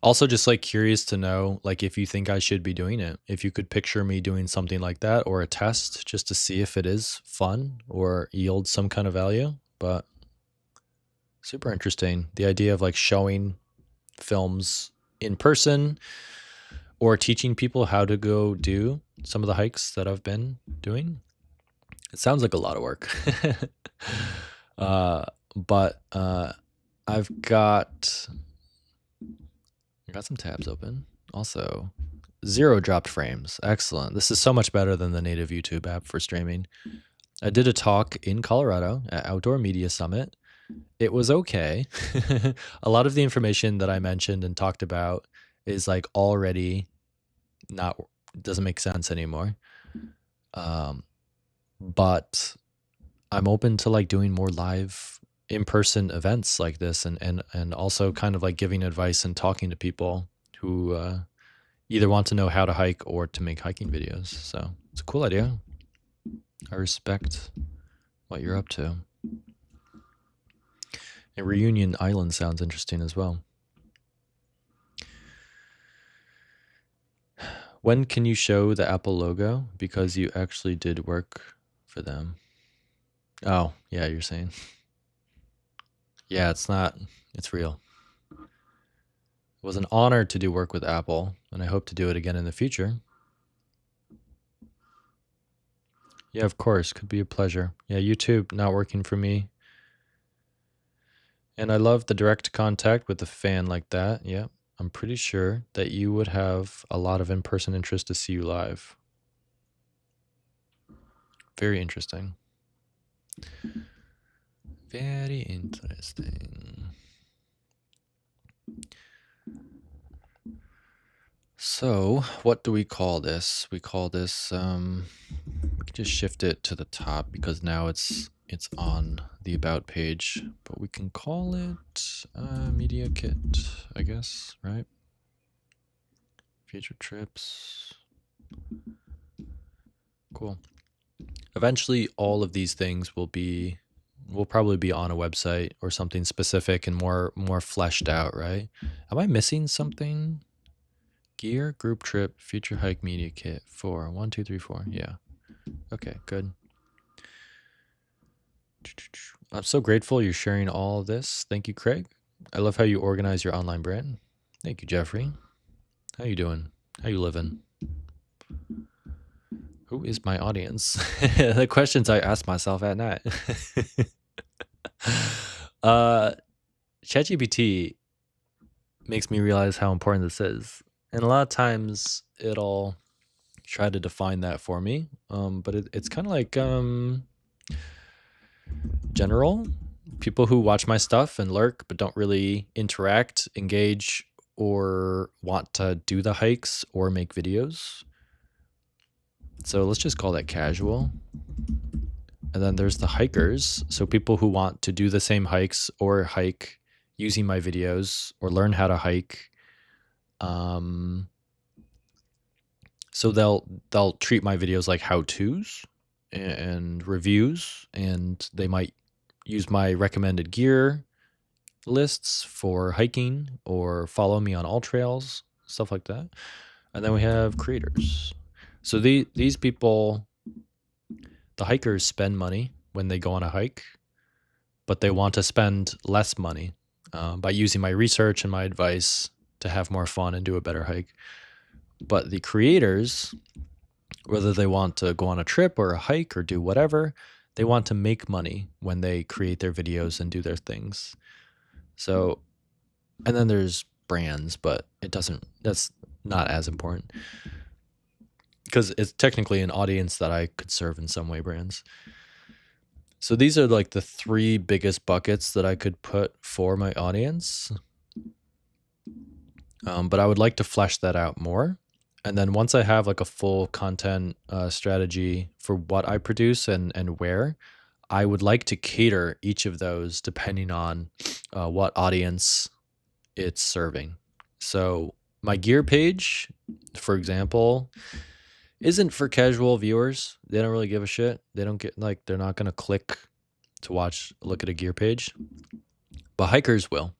Also, just curious to know if you think I should be doing it, if you could picture me doing something like that, or a test just to see if it is fun or yields some kind of value. But super interesting, the idea of showing films in person or teaching people how to go do some of the hikes that I've been doing. It sounds like a lot of work. But I've got some tabs open. Also, 0 dropped frames. Excellent. This is so much better than the native YouTube app for streaming. I did a talk in Colorado at Outdoor Media Summit. It was okay. A lot of the information that I mentioned and talked about is already doesn't make sense anymore. But I'm open to doing more live in-person events like this, and also kind of giving advice and talking to people who either want to know how to hike or to make hiking videos. So it's a cool idea. I respect what you're up to. And Reunion Island sounds interesting as well. When can you show the Apple logo? Because you actually did work for them. Oh, yeah, you're saying. Yeah, it's real. It was an honor to do work with Apple, and I hope to do it again in the future. Yeah, of course. Could be a pleasure. Yeah, YouTube not working for me. And I love the direct contact with a fan like that. Yeah, I'm pretty sure that you would have a lot of in-person interest to see you live. Very interesting. Very interesting. So, what do we call this? We call this, we can just shift it to the top because now it's on the About page, but we can call it Media Kit, I guess, right? Future trips. Cool. Eventually, all of these things will probably be on a website or something specific and more fleshed out, right? Am I missing something? Gear, group trip, future hike, media kit. 4. 1, 2, 3, 4. Yeah. Okay, good. I'm so grateful you're sharing all of this. Thank you, Craig. I love how you organize your online brand. Thank you, Jeffrey. How you doing? How you living? Who is my audience? The questions I ask myself at night. ChatGPT makes me realize how important this is. And a lot of times it'll try to define that for me. But it's kind of like general people who watch my stuff and lurk but don't really interact, engage, or want to do the hikes or make videos. So let's just call that casual. And then there's the hikers. So people who want to do the same hikes or hike using my videos or learn how to hike. So they'll treat my videos like how-tos and reviews, and they might use my recommended gear lists for hiking or follow me on AllTrails, stuff like that. And then we have creators. So these people, the hikers, spend money when they go on a hike, but they want to spend less money by using my research and my advice to have more fun and do a better hike. But the creators, whether they want to go on a trip or a hike or do whatever, they want to make money when they create their videos and do their things. So, and then there's brands, but that's not as important because it's technically an audience that I could serve in some way, brands. So these are like the 3 biggest buckets that I could put for my audience. But I would like to flesh that out more. And then once I have like a full content strategy for what I produce and where, I would like to cater each of those depending on what audience it's serving. So my gear page, for example, isn't for casual viewers. They don't really give a shit. They don't get they're not going to click to look at a gear page. But hikers will.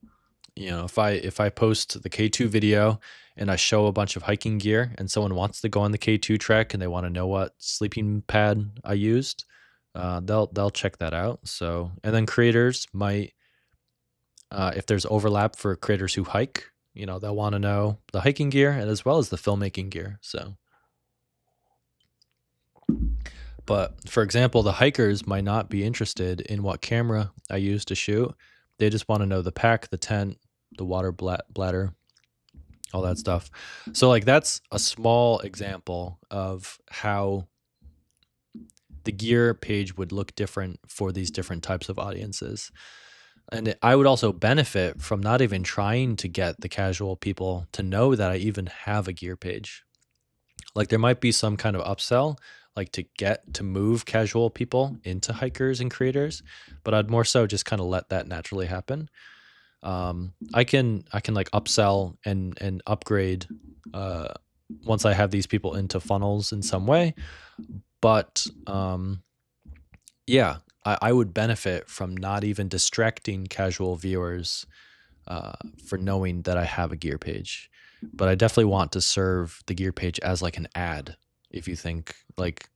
You know, if I post the K2 video and I show a bunch of hiking gear and someone wants to go on the K2 trek and they want to know what sleeping pad I used, they'll check that out. So, and then creators might, if there's overlap for creators who hike, you know, they'll want to know the hiking gear and as well as the filmmaking gear. So, but for example, the hikers might not be interested in what camera I use to shoot. They just want to know the pack, the tent, the water bladder, all that stuff. So like that's a small example of how the gear page would look different for these different types of audiences. And I would also benefit from not even trying to get the casual people to know that I even have a gear page. Like there might be some kind of upsell, like to move casual people into hikers and creators, but I'd more so just kind of let that naturally happen. I can like upsell and upgrade once I have these people into funnels in some way. But yeah, I would benefit from not even distracting casual viewers for knowing that I have a gear page. But I definitely want to serve the gear page as like an ad. If you think like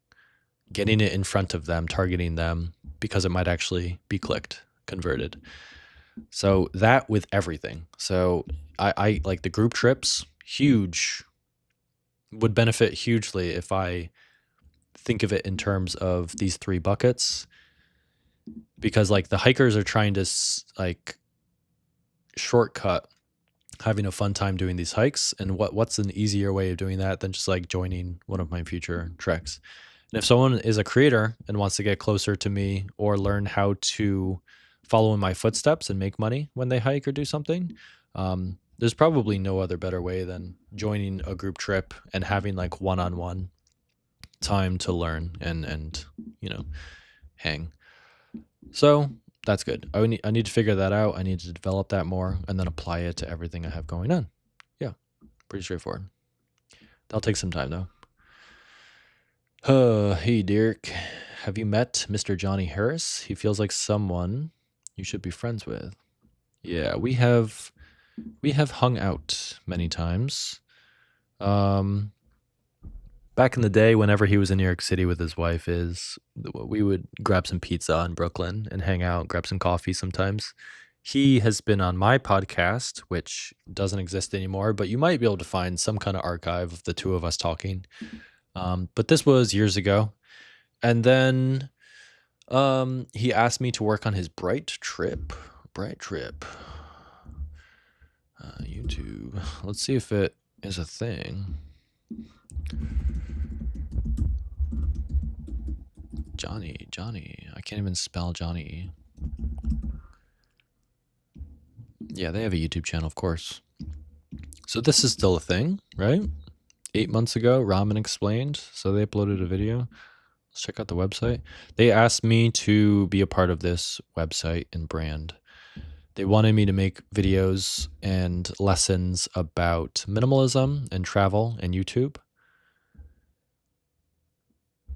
getting it in front of them, targeting them, because it might actually be clicked, converted. So that with everything. So I like the group trips, huge, would benefit hugely if I think of it in terms of these 3 buckets, because like the hikers are trying to like shortcut having a fun time doing these hikes, and what's an easier way of doing that than just like joining one of my future treks. And if someone is a creator and wants to get closer to me or learn how to follow in my footsteps and make money when they hike or do something, there's probably no other better way than joining a group trip and having like one-on-one time to learn and hang. So that's good. I need to figure that out. I need to develop that more and then apply it to everything I have going on. Yeah, pretty straightforward. That'll take some time though. Hey Derek, have you met Mr. Johnny Harris? He feels like someone you should be friends with. Yeah, we have hung out many times. Back in the day, whenever he was in New York City with his wife, we would grab some pizza in Brooklyn and hang out, grab some coffee sometimes. He has been on my podcast, which doesn't exist anymore, but you might be able to find some kind of archive of the 2 of us talking. But this was years ago. And then he asked me to work on his Bright Trip. YouTube. Let's see if it is a thing. Johnny. I can't even spell Johnny. Yeah, they have a YouTube channel, of course. So this is still a thing, right? 8 months ago, Ramen Explained. So they uploaded a video. Let's check out the website. They asked me to be a part of this website and brand. They wanted me to make videos and lessons about minimalism and travel and YouTube.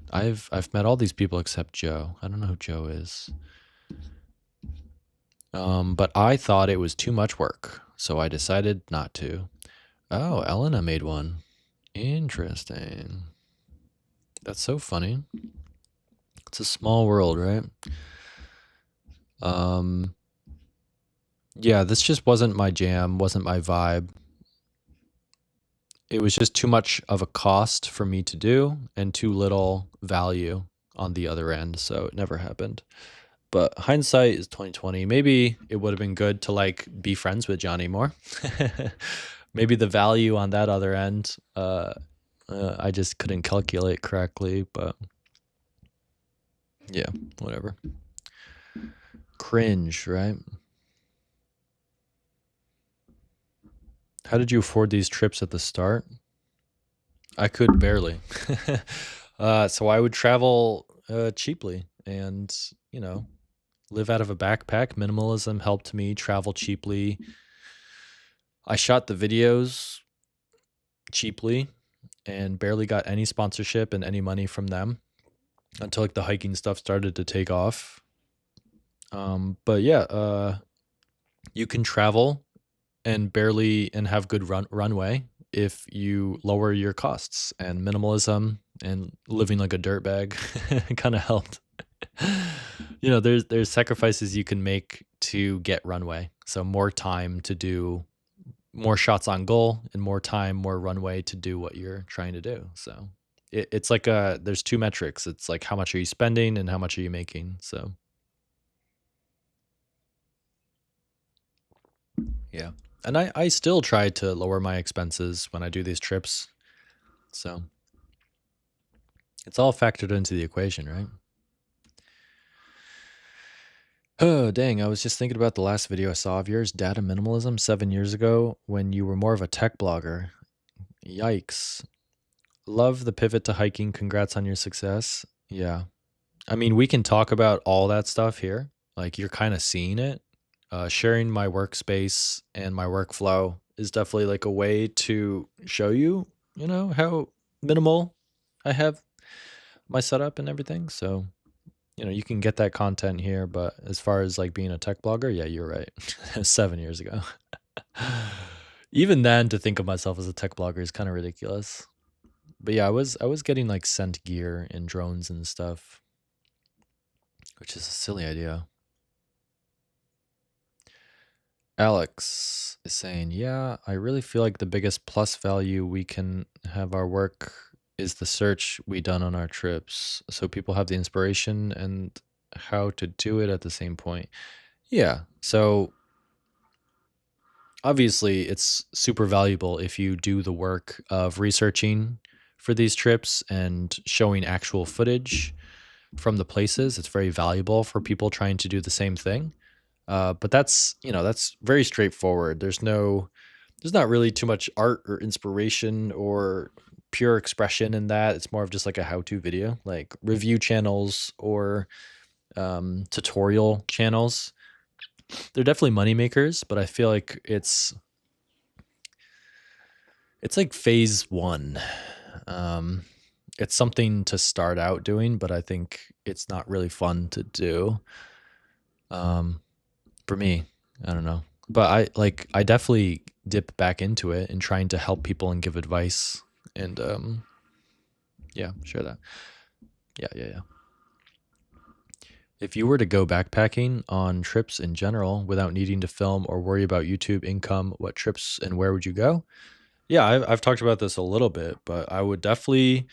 I've met all these people except Joe. I don't know who Joe is. But I thought it was too much work, so I decided not to. Oh, Elena made one. Interesting. That's so funny. It's a small world, right? Yeah, this just wasn't my jam, wasn't my vibe. It was just too much of a cost for me to do and too little value on the other end, so it never happened. But hindsight is 2020. Maybe it would have been good to like be friends with Johnny more. Maybe the value on that other end, I just couldn't calculate correctly, but yeah, whatever. Cringe, right? How did you afford these trips at the start? I could barely. So I would travel cheaply and, live out of a backpack. Minimalism helped me travel cheaply. I shot the videos cheaply and barely got any sponsorship and any money from them until like the hiking stuff started to take off. But yeah, you can travel and have good runway if you lower your costs, and minimalism and living like a dirtbag kind of helped. There's sacrifices you can make to get runway. So more time to do more shots on goal and more time, more runway to do what you're trying to do. So it's like there's 2 metrics. It's like how much are you spending and how much are you making. So yeah. And I still try to lower my expenses when I do these trips. So it's all factored into the equation, right? Oh, dang. I was just thinking about the last video I saw of yours, Data Minimalism, 7 years ago when you were more of a tech blogger. Yikes. Love the pivot to hiking. Congrats on your success. Yeah. I mean, we can talk about all that stuff here. Like you're kind of seeing it. Sharing my workspace and my workflow is definitely like a way to show you, how minimal I have my setup and everything. So, you can get that content here. But as far as like being a tech blogger, yeah, you're right. 7 years ago. Even then, to think of myself as a tech blogger is kind of ridiculous. But yeah, I was getting like sent gear and drones and stuff, which is a silly idea. Alex is saying, yeah, I really feel like the biggest plus value we can have our work is the search we done on our trips. So people have the inspiration and how to do it at the same point. Yeah. So obviously it's super valuable if you do the work of researching for these trips and showing actual footage from the places. It's very valuable for people trying to do the same thing. But that's very straightforward. There's not really too much art or inspiration or pure expression in that. It's more of just like a how-to video, like review channels or tutorial channels. They're definitely money makers, but I feel like it's like phase one. It's something to start out doing, but I think it's not really fun to do. For me, I don't know. But I definitely dip back into it and trying to help people and give advice and yeah, share that. Yeah. If you were to go backpacking on trips in general without needing to film or worry about YouTube income, what trips and where would you go? Yeah, I've talked about this a little bit, but I would definitely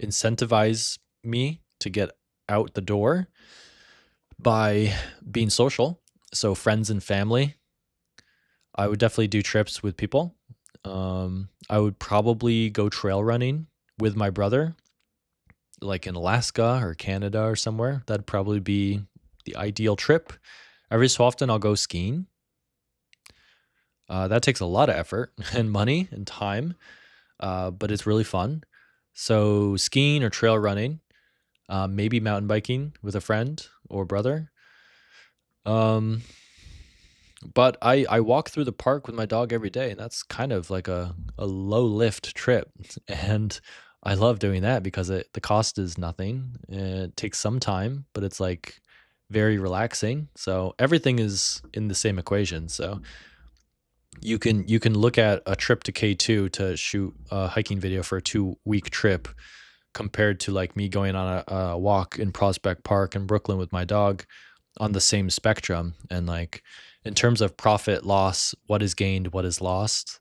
incentivize me to get out the door by being social. So friends and family. I would definitely do trips with people. I would probably go trail running with my brother, like in Alaska or Canada or somewhere. That'd probably be the ideal trip. Every so often, I'll go skiing. That takes a lot of effort and money and time, but it's really fun. So, skiing or trail running, maybe mountain biking with a friend or brother. Um, but I walk through the park with my dog every day, and that's kind of like a low lift trip. And I love doing that because the cost is nothing. It takes some time, but it's like very relaxing. So everything is in the same equation. So you can look at a trip to K2 to shoot a hiking video for a 2-week trip compared to like me going on a walk in Prospect Park in Brooklyn with my dog on the same spectrum. And like in terms of profit loss, what is gained, what is lost,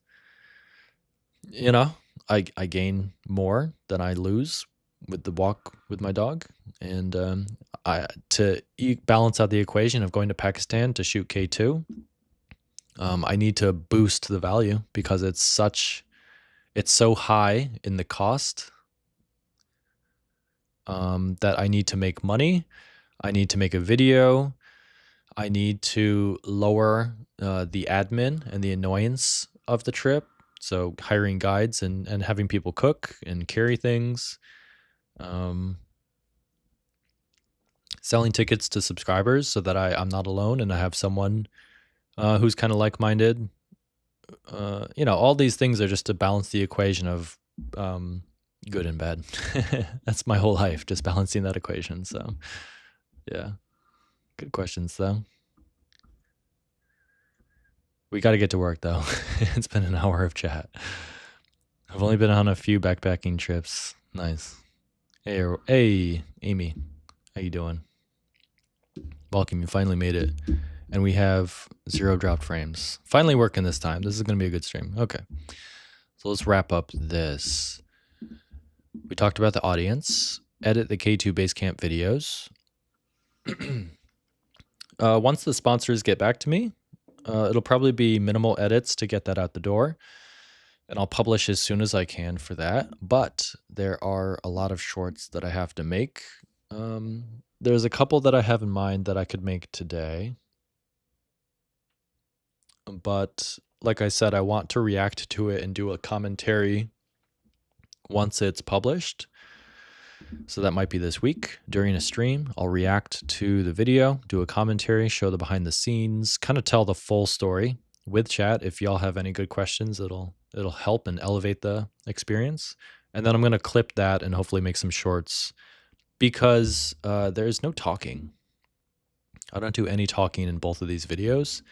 you know, I gain more than I lose with the walk with my dog. And I to balance out the equation of going to Pakistan to shoot K2, I need to boost the value because it's so high in the cost that I need to make money. I need to make a video. I need to lower the admin and the annoyance of the trip. So hiring guides and having people cook and carry things. Selling tickets to subscribers so that I'm not alone and I have someone who's kind of like-minded. All these things are just to balance the equation of good and bad. That's my whole life, just balancing that equation. So, yeah. Good questions, though. We got to get to work, though. It's been an hour of chat. I've only been on a few backpacking trips. Nice. Hey, Amy. How you doing? Welcome. You finally made it. And we have 0 dropped frames. Finally working this time. This is going to be a good stream. Okay. So let's wrap up this. We talked about the audience. Edit the K2 Basecamp videos. Once the sponsors get back to me, it'll probably be minimal edits to get that out the door. And I'll publish as soon as I can for that. But there are a lot of shorts that I have to make. There's a couple that I have in mind that I could make today. But like I said, I want to react to it and do a commentary once it's published. So that might be this week during a stream. I'll react to the video, do a commentary, show the behind the scenes, kind of tell the full story with chat. If y'all have any good questions, it'll help and elevate the experience. And then I'm going to clip that and hopefully make some shorts because there's no talking. I don't do any talking in both of these videos.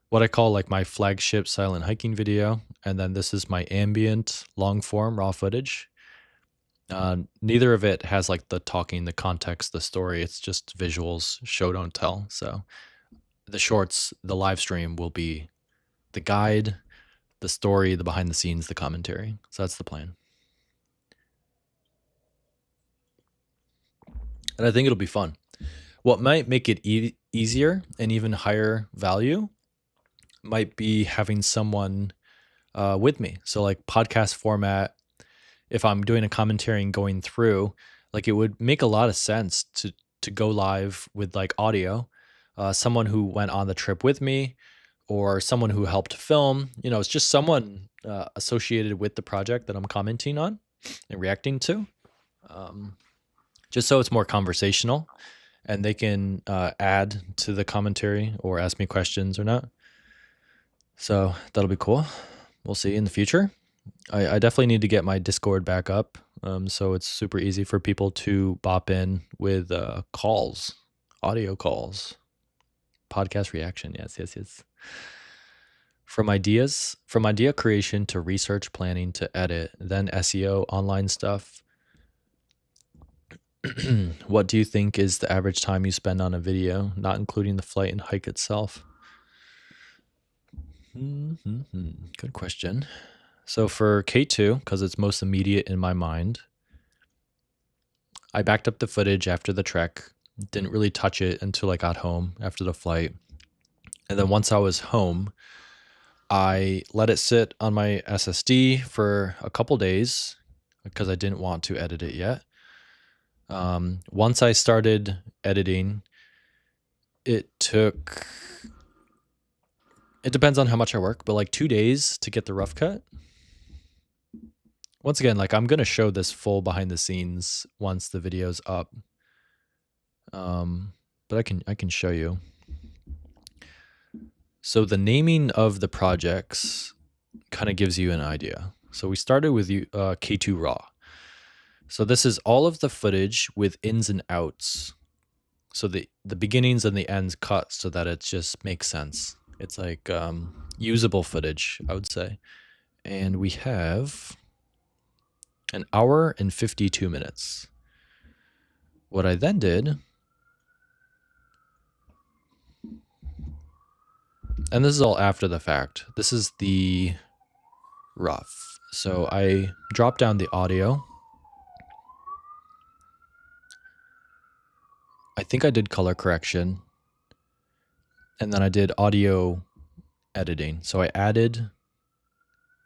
What I call like my flagship silent hiking video. And then this is my ambient long form raw footage. Neither of it has like the talking, the context, the story. It's just visuals, show don't tell. So the shorts, the live stream will be the guide, the story, the behind the scenes, the commentary. So that's the plan. And I think it'll be fun. What might make it easier and even higher value might be having someone with me. So like podcast format, if I'm doing a commentary and going through, like it would make a lot of sense to go live with like audio, someone who went on the trip with me, or someone who helped film. It's just someone associated with the project that I'm commenting on and reacting to, just so it's more conversational, and they can add to the commentary or ask me questions or not. So that'll be cool. We'll see in the future. I definitely need to get my Discord back up, so it's super easy for people to bop in with calls, audio calls, podcast reaction. Yes. From idea creation to research planning to edit, then SEO, online stuff. What do you think is the average time you spend on a video, not including the flight and hike itself? Good question. So for K2, because it's most immediate in my mind, I backed up the footage after the trek, didn't really touch it until I got home after the flight. And then once I was home, I let it sit on my SSD for a couple days because I didn't want to edit it yet. Once I started editing, it depends on how much I work, but like 2 days to get the rough cut. Once again, like I'm going to show this full behind the scenes once the video's up. But I can show you. So the naming of the projects kind of gives you an idea. So we started with K2 Raw. So this is all of the footage with ins and outs. So the beginnings and the ends cut so that it just makes sense. It's like usable footage, I would say. And we have an hour and 52 minutes. What I then did, and this is all after the fact, this is the rough. So I dropped down the audio. I think I did color correction. And then I did audio editing. So I added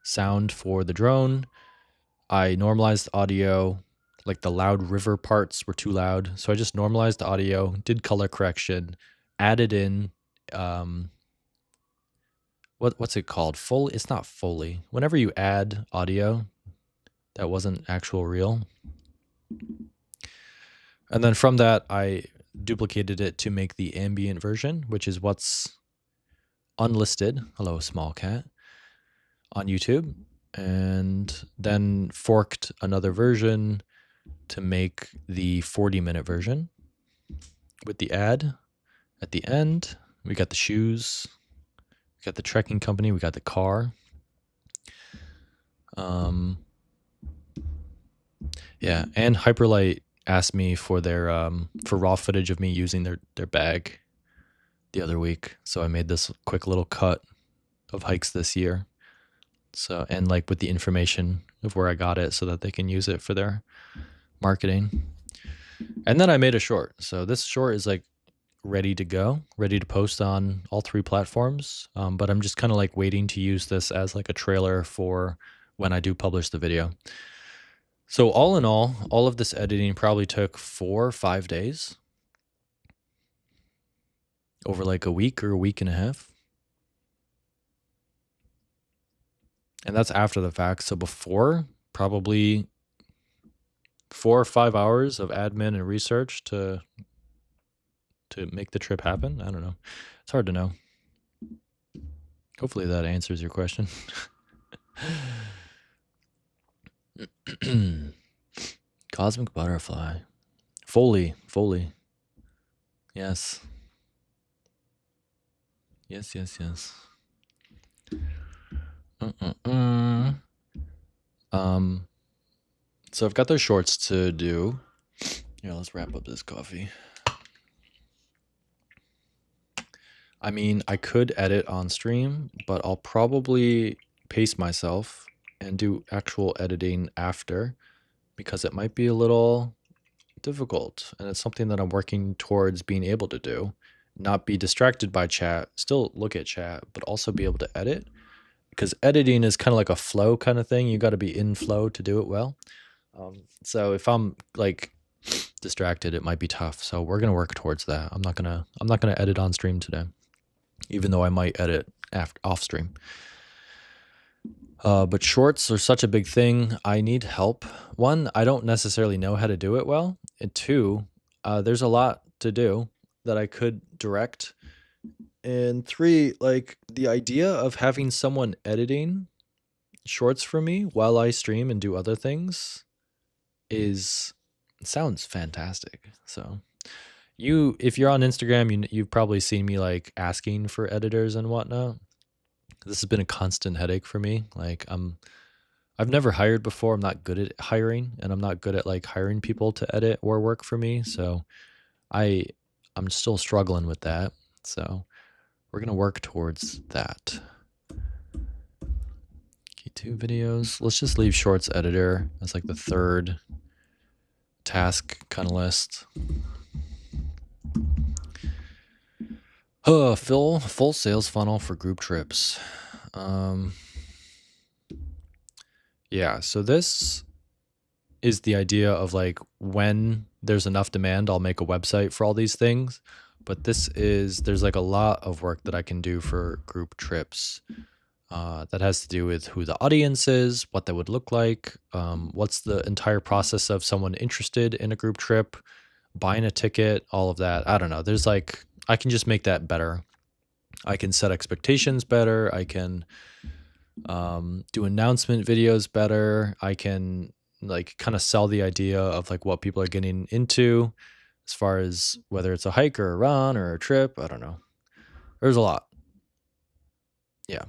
sound for the drone. I normalized audio, like the loud river parts were too loud. So I just normalized the audio, did color correction, added in, what's it called? Foley? It's not Foley. Whenever you add audio that wasn't actual real. And then from that, I duplicated it to make the ambient version, which is what's unlisted. Hello, small cat, on YouTube. And then forked another version to make the 40-minute version with the ad at the end. We got the shoes, we got the trekking company, we got the car. Yeah, and Hyperlight asked me for their for raw footage of me using their bag the other week. So I made this quick little cut of hikes this year. So, and like with the information of where I got it so that they can use it for their marketing. And then I made a short. So this short is like ready to go, ready to post on all 3 platforms. But I'm just kind of like waiting to use this as like a trailer for when I do publish the video. So all in all of this editing probably took 4 or 5 days over like a week or a week and a half. And that's after the fact. So before, probably 4 or 5 hours of admin and research to make the trip happen. I don't know. It's hard to know. Hopefully that answers your question. Cosmic butterfly. Foley. Yes. So I've got those shorts to do. Yeah, let's wrap up this coffee. I mean, I could edit on stream, but I'll probably pace myself and do actual editing after because it might be a little difficult. And it's something that I'm working towards being able to do. Not be distracted by chat, still look at chat, but also be able to edit. Because editing is kind of like a flow kind of thing. You got to be in flow to do it well. So if I'm like distracted, it might be tough. So we're gonna work towards that. I'm not gonna edit on stream today, even though I might edit off stream. But shorts are such a big thing. I need help. One, I don't necessarily know how to do it well. And two, there's a lot to do that I could direct. And three, like the idea of having someone editing shorts for me while I stream and do other things sounds fantastic. So if you're on Instagram, you've probably seen me like asking for editors and whatnot. This has been a constant headache for me. Like I've never hired before. I'm not good at hiring, and I'm not good at like hiring people to edit or work for me. So I'm still struggling with that. So we're gonna work towards that. K2 videos. Let's just leave shorts editor as like the third task kind of list. Full sales funnel for group trips. Yeah, so this is the idea of like when there's enough demand, I'll make a website for all these things. But there's like a lot of work that I can do for group trips. That has to do with who the audience is, what that would look like, what's the entire process of someone interested in a group trip, buying a ticket, all of that. I don't know. There's like, I can just make that better. I can set expectations better. I can do announcement videos better. I can like kind of sell the idea of like what people are getting into as far as whether it's a hike or a run or a trip. I don't know. There's a lot. Yeah.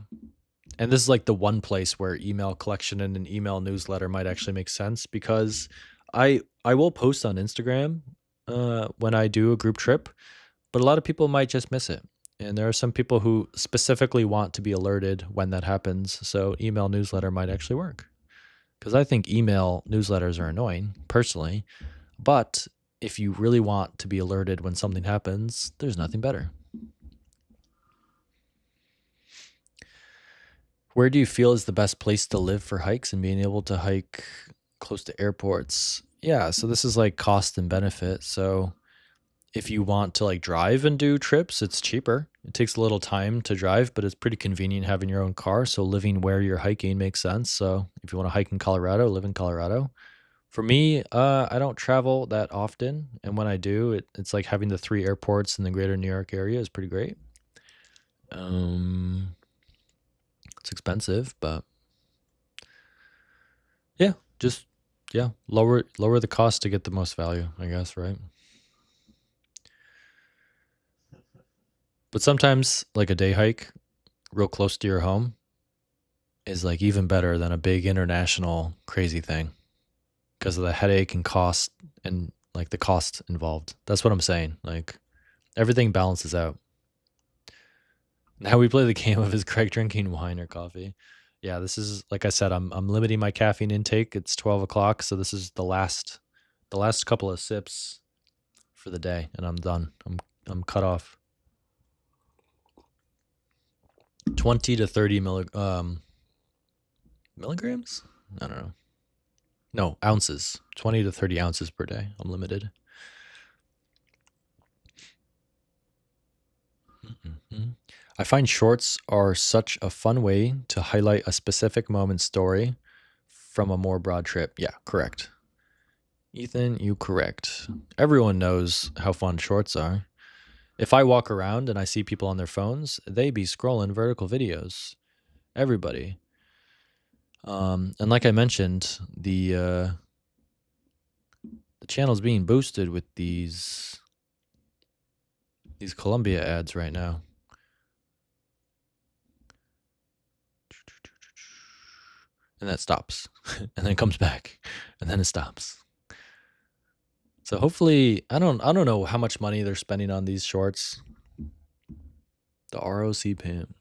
And this is like the one place where email collection and an email newsletter might actually make sense, because I will post on Instagram when I do a group trip, but a lot of people might just miss it. And there are some people who specifically want to be alerted when that happens. So email newsletter might actually work, because I think email newsletters are annoying personally. But if you really want to be alerted when something happens, there's nothing better. Where do you feel is the best place to live for hikes and being able to hike close to airports? Yeah, so this is like cost and benefit. So if you want to like drive and do trips, it's cheaper. It takes a little time to drive, but it's pretty convenient having your own car. So living where you're hiking makes sense. So if you want to hike in Colorado, live in Colorado. For me, I don't travel that often. And when I do, it's like having the 3 airports in the greater New York area is pretty great. It's expensive, but yeah, lower the cost to get the most value, I guess, right? But sometimes like a day hike real close to your home is like even better than a big international crazy thing, because of the headache and cost and like the cost involved. That's what I'm saying. Like everything balances out. Now we play the game of, is Craig drinking wine or coffee? Yeah, this is, like I said, I'm limiting my caffeine intake. It's 12 o'clock, so this is the last couple of sips for the day, and I'm done. I'm cut off. 20 to 30 milligrams? I don't know. No, ounces. 20 to 30 ounces per day. I'm limited. I find shorts are such a fun way to highlight a specific moment story from a more broad trip. Yeah, correct. Ethan, you correct. Everyone knows how fun shorts are. If I walk around and I see people on their phones, they be scrolling vertical videos. Everybody. And like I mentioned, the channel's being boosted with these Colombia ads right now. and that stops, and then it comes back, and then it stops. So hopefully, I don't know how much money they're spending on these shorts. The ROC Pam.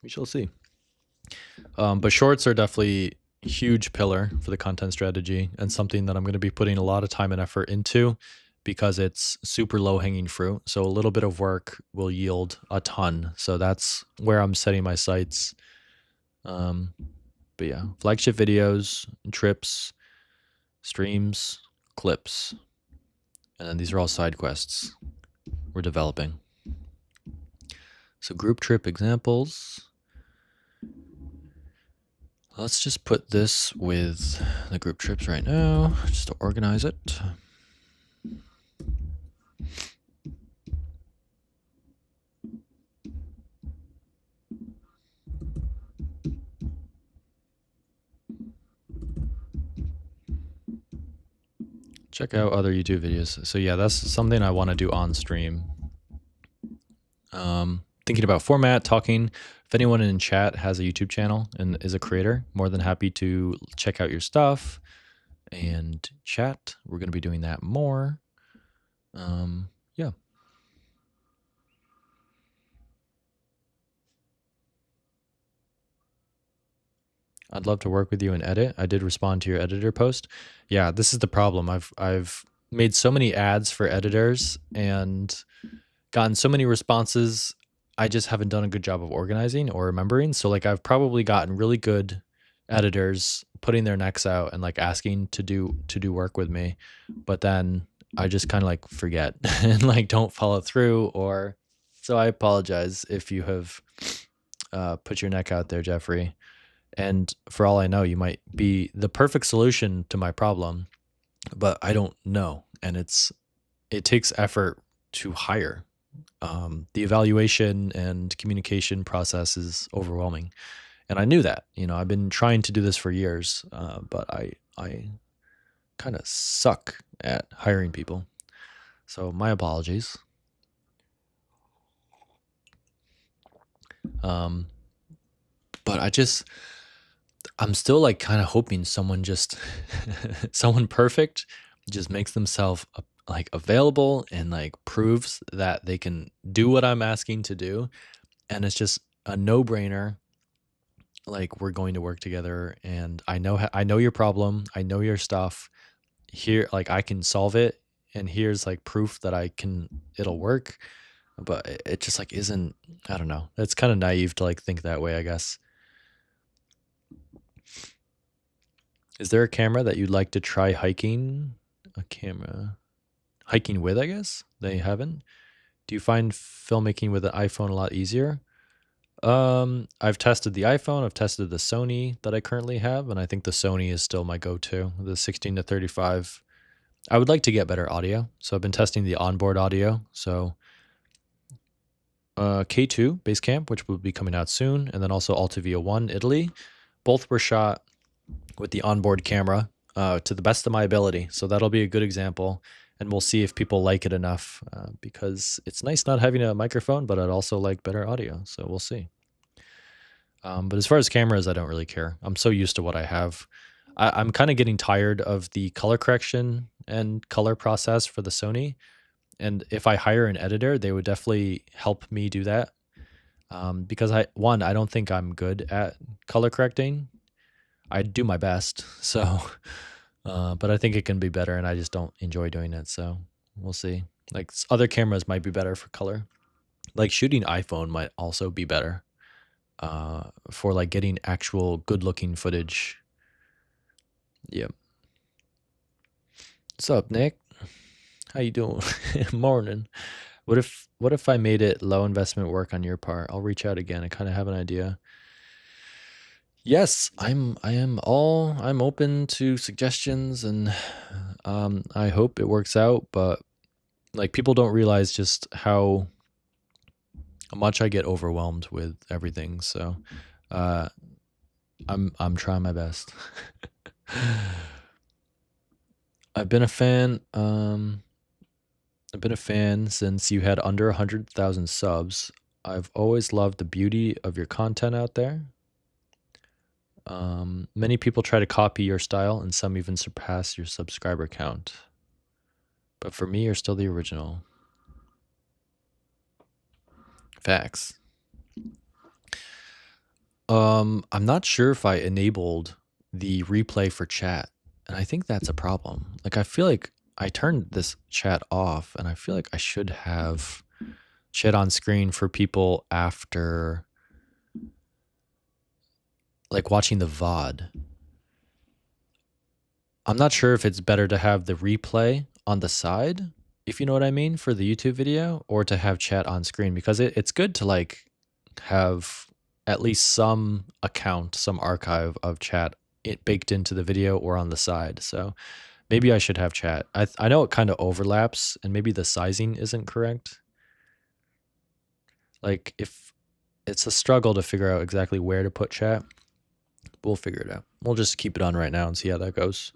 We shall see. But shorts are definitely a huge pillar for the content strategy, and something that I'm going to be putting a lot of time and effort into, because it's super low hanging fruit. So a little bit of work will yield a ton. So that's where I'm setting my sights. But yeah, flagship videos, trips, streams, clips. And then these are all side quests we're developing. So group trip examples. Let's just put this with the group trips right now, just to organize it. Check out other YouTube videos. So yeah, that's something I want to do on stream. Thinking about format, talking. If anyone in chat has a YouTube channel and is a creator, more than happy to check out your stuff and chat. We're going to be doing that more. Yeah. I'd love to work with you and edit. I did respond to your editor post. Yeah, this is the problem. I've made so many ads for editors and gotten so many responses. I just haven't done a good job of organizing or remembering. So like I've probably gotten really good editors putting their necks out and like asking to do work with me, but then I just kind of like forget and like don't follow through. Or so I apologize if you have put your neck out there, Jeffrey. And for all I know, you might be the perfect solution to my problem, but I don't know. And it takes effort to hire. The evaluation and communication process is overwhelming. And I knew that. I've been trying to do this for years, but I kind of suck at hiring people. So my apologies. But I'm still like kind of hoping someone someone perfect just makes themselves like available and like proves that they can do what I'm asking to do. And it's just a no-brainer. Like we're going to work together, and I know your problem. I know your stuff here. Like I can solve it. And here's like proof that it'll work. But it just like isn't, I don't know. It's kind of naive to like think that way, I guess. Is there a camera that you'd like to try hiking? A camera hiking with, I guess? They haven't. Do you find filmmaking with an iPhone a lot easier? I've tested the iPhone, I've tested the Sony that I currently have, and I think the Sony is still my go-to, the 16 to 35. I would like to get better audio, so I've been testing the onboard audio. So K2 Basecamp, which will be coming out soon, and then also Altavia 1 Italy. Both were shot with the onboard camera to the best of my ability. So that'll be a good example, and we'll see if people like it enough, because it's nice not having a microphone, but I'd also like better audio. So we'll see. But as far as cameras, I don't really care. I'm so used to what I have. I'm kind of getting tired of the color correction and color process for the Sony. And if I hire an editor, they would definitely help me do that. Because I don't think I'm good at color correcting. I do my best. So, but I think it can be better, and I just don't enjoy doing it. So we'll see. Like other cameras might be better for color. Like shooting iPhone might also be better for like getting actual good looking footage. Yep. What's up, Nick? How you doing? Morning. What if I made it low investment work on your part? I'll reach out again. I kind of have an idea. Yes, I'm open to suggestions, and I hope it works out, but like people don't realize just how much I get overwhelmed with everything. So I'm trying my best. I've been a fan since you had under 100,000 subs. I've always loved the beauty of your content out there. Many people try to copy your style, and some even surpass your subscriber count. But for me, you're still the original. Facts. I'm not sure if I enabled the replay for chat, and I think that's a problem. Like, I feel like I turned this chat off, and I feel like I should have chat on screen for people after, like, watching the VOD. I'm not sure if it's better to have the replay on the side, if you know what I mean, for the YouTube video, or to have chat on screen, because it's good to like have at least some account, some archive of chat baked into the video or on the side. So maybe I should have chat. I know it kind of overlaps, and maybe the sizing isn't correct. Like, if it's a struggle to figure out exactly where to put chat, we'll figure it out. We'll just keep it on right now and see how that goes.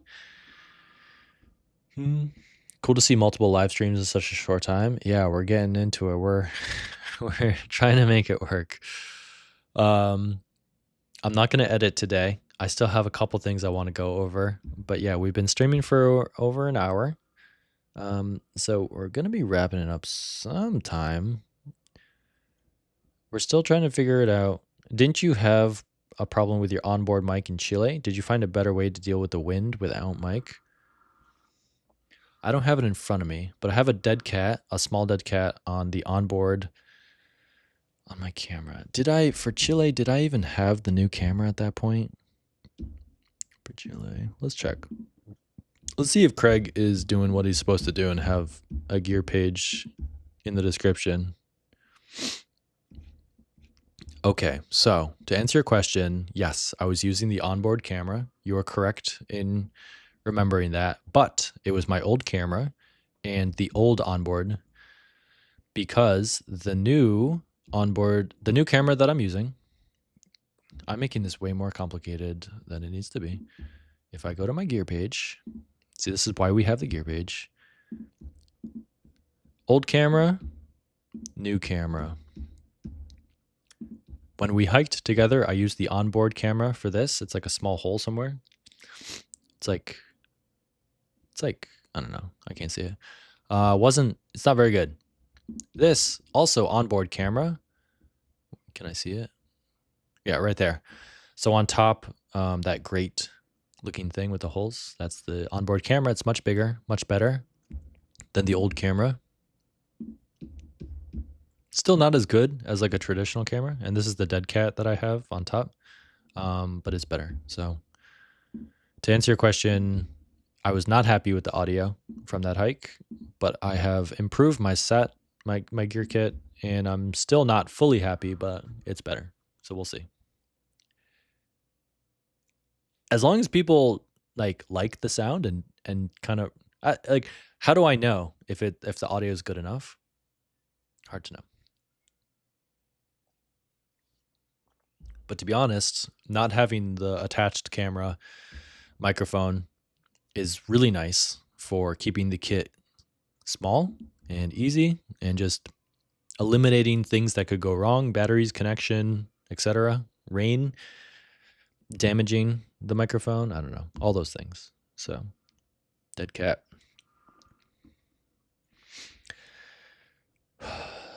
Cool to see multiple live streams in such a short time. Yeah, we're getting into it. We're trying to make it work. I'm not going to edit today. I still have a couple things I want to go over, but yeah, we've been streaming for over an hour. So we're going to be wrapping it up sometime. We're still trying to figure it out. Didn't you have a problem with your onboard mic in Chile? Did you find a better way to deal with the wind without mic? I don't have it in front of me, but I have a dead cat, a small dead cat on the onboard on my camera. For Chile, did I even have the new camera at that point? For Chile, let's check. Let's see if Craig is doing what he's supposed to do and have a gear page in the description. Okay, so to answer your question, yes, I was using the onboard camera. You are correct in remembering that, but it was my old camera and the old onboard, because the new camera that I'm using, I'm making this way more complicated than it needs to be. If I go to my gear page, see, this is why we have the gear page. Old camera, new camera. When we hiked together, I used the onboard camera for this. It's like a small hole somewhere. It's like, I don't know. I can't see it. It's not very good. This also onboard camera. Can I see it? Yeah, right there. So on top, that great looking thing with the holes, that's the onboard camera. It's much bigger, much better than the old camera. Still not as good as like a traditional camera. And this is the dead cat that I have on top, but it's better. So to answer your question, I was not happy with the audio from that hike, but I have improved my gear kit, and I'm still not fully happy, but it's better. So we'll see. As long as people like the sound and kind of like, how do I know if the audio is good enough? Hard to know. But to be honest, not having the attached camera microphone is really nice for keeping the kit small and easy and just eliminating things that could go wrong, batteries, connection, etc., rain, damaging the microphone. I don't know, all those things. So, dead cat.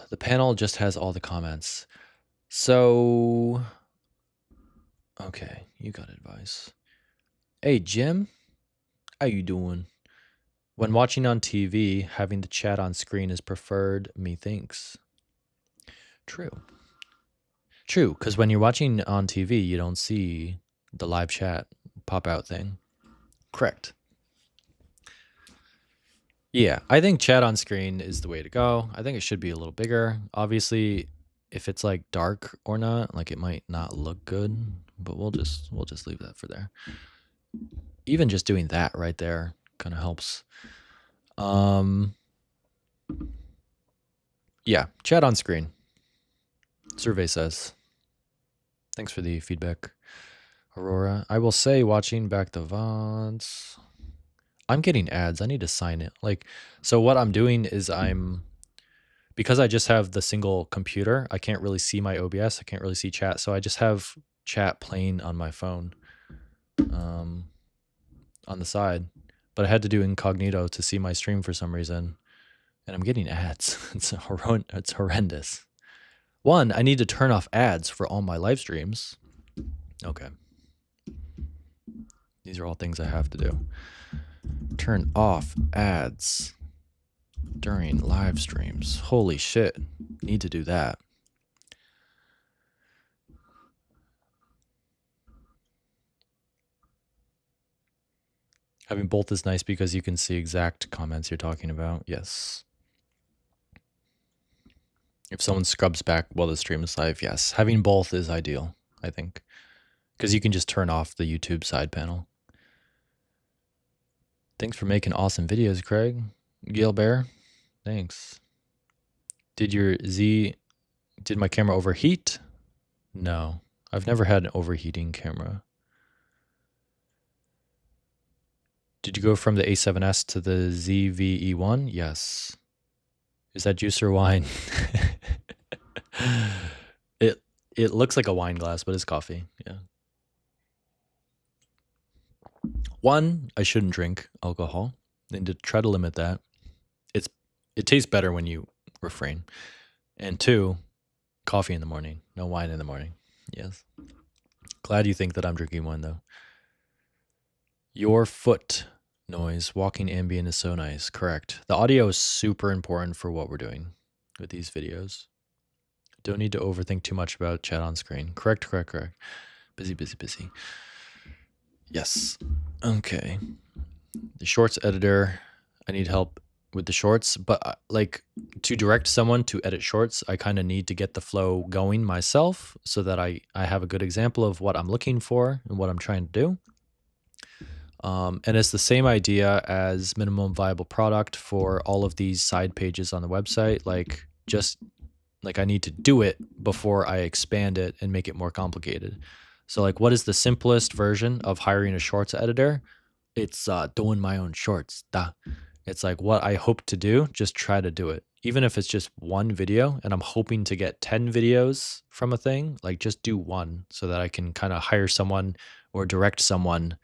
The panel just has all the comments. So, okay, you got advice. Hey, Jim, how you doing? When watching on TV, having the chat on screen is preferred, methinks. True, because when you're watching on TV, you don't see the live chat pop out thing. Correct. Yeah, I think chat on screen is the way to go. I think it should be a little bigger. Obviously, if it's like dark or not, like it might not look good, but we'll just leave that for there. Even just doing that right there kind of helps. Yeah, chat on screen. Survey says. Thanks for the feedback, Aurora. I will say, watching back the VODs, I'm getting ads. I need to sign it. Like, so what I'm doing is I'm because I just have the single computer, I can't really see my OBS. I can't really see chat. So I just have chat playing on my phone on the side. But I had to do incognito to see my stream for some reason. And I'm getting ads. It's horrendous. One, I need to turn off ads for all my live streams. Okay. These are all things I have to do. Turn off ads during live streams. Holy shit. Need to do that. Having both is nice because you can see exact comments you're talking about. Yes. If someone scrubs back while the stream is live, yes. Having both is ideal, I think. Because you can just turn off the YouTube side panel. Thanks for making awesome videos, Craig. Gail Bear, thanks. Did my camera overheat? No, I've never had an overheating camera. Did you go from the A7S to the ZVE1? Yes. Is that juice or wine? It looks like a wine glass, but it's coffee. Yeah. One, I shouldn't drink alcohol. And to try to limit that. It tastes better when you refrain. And two, coffee in the morning. No wine in the morning. Yes. Glad you think that I'm drinking wine though. Your foot noise, walking ambient is so nice. Correct. The audio is super important for what we're doing with these videos. Don't need to overthink too much about chat on screen. Correct. Busy. Yes. Okay. The shorts editor. I need help with the shorts, but like to direct someone to edit shorts, I kind of need to get the flow going myself so that I have a good example of what I'm looking for and what I'm trying to do. And it's the same idea as minimum viable product for all of these side pages on the website. Like I need to do it before I expand it and make it more complicated. So like, what is the simplest version of hiring a shorts editor? It's doing my own shorts. Duh. It's like what I hope to do, just try to do it. Even if it's just one video and I'm hoping to get 10 videos from a thing, like just do one so that I can kind of hire someone or direct someone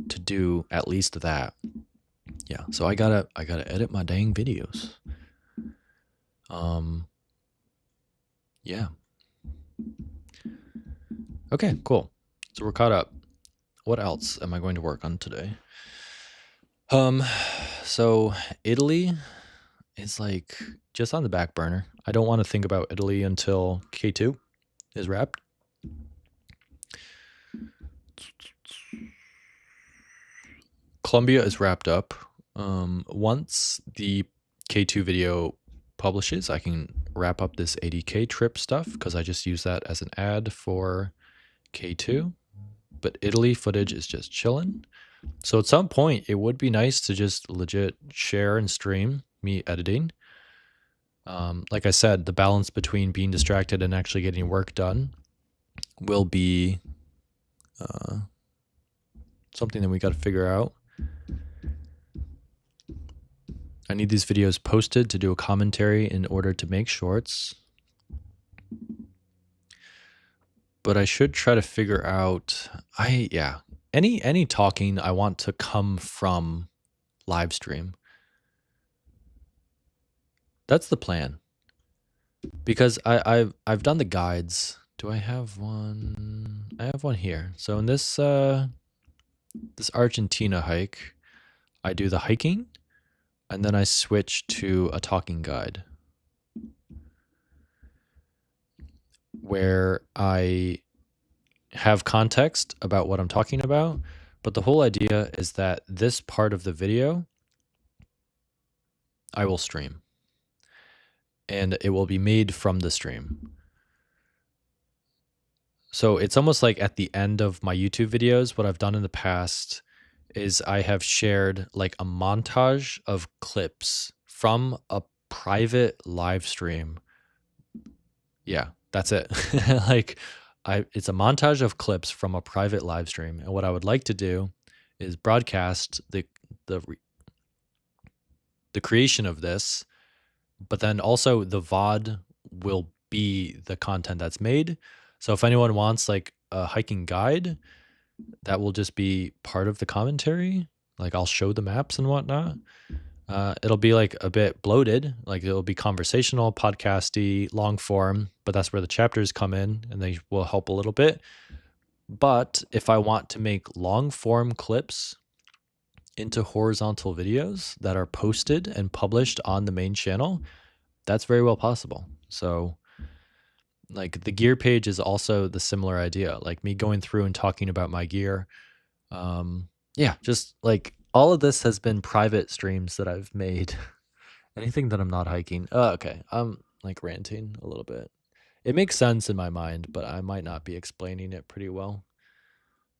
to do at least that. Yeah, so I gotta edit my dang videos. Yeah. Okay, cool. So we're caught up. What else am I going to work on today? So Italy is like just on the back burner. I don't want to think about Italy until K2 is wrapped. Colombia is wrapped up. Once the K2 video publishes, I can wrap up this 80K trip stuff because I just use that as an ad for K2. But Italy footage is just chilling. So at some point, it would be nice to just legit share and stream me editing. Like I said, the balance between being distracted and actually getting work done will be something that we got to figure out. I need these videos posted to do a commentary in order to make shorts. But I should try to figure out, any talking I want to come from live stream. That's the plan. Because I've done the guides. Do I have one? I have one here. So in this this Argentina hike, I do the hiking and then I switch to a talking guide where I have context about what I'm talking about, but the whole idea is that this part of the video I will stream and it will be made from the stream. So it's almost like at the end of my YouTube videos, what I've done in the past is I have shared like a montage of clips from a private live stream. Yeah, that's it. Like it's a montage of clips from a private live stream. And what I would like to do is broadcast the creation of this but then also the VOD will be the content that's made. So if anyone wants like a hiking guide, that will just be part of the commentary. Like I'll show the maps and whatnot. It'll be like a bit bloated, like it'll be conversational, podcasty, long form, but that's where the chapters come in and they will help a little bit. But if I want to make long form clips into horizontal videos that are posted and published on the main channel, that's very well possible. So like the gear page is also the similar idea, like me going through and talking about my gear. Yeah, just like all of this has been private streams that I've made. Anything that I'm not hiking. Okay, I'm like ranting a little bit. It makes sense in my mind, but I might not be explaining it pretty well.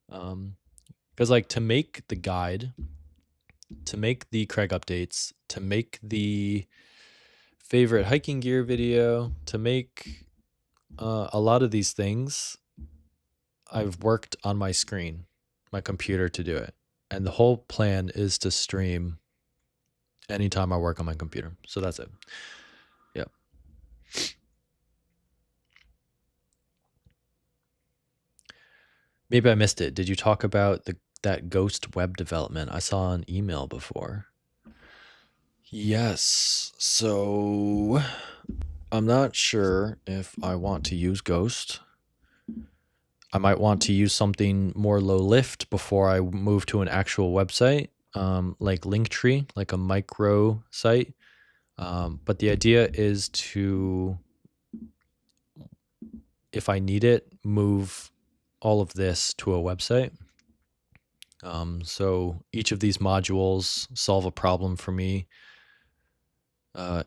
Because like to make the guide, to make the Craig updates, to make the favorite hiking gear video, to make a lot of these things, I've worked on my screen, my computer to do it. And the whole plan is to stream anytime I work on my computer. So that's it. Yeah. Maybe I missed it. Did you talk about that ghost web development? I saw an email before. Yes. So I'm not sure if I want to use Ghost. I might want to use something more low lift before I move to an actual website, like Linktree, like a micro site. But the idea is to, if I need it, move all of this to a website. So each of these modules solve a problem for me.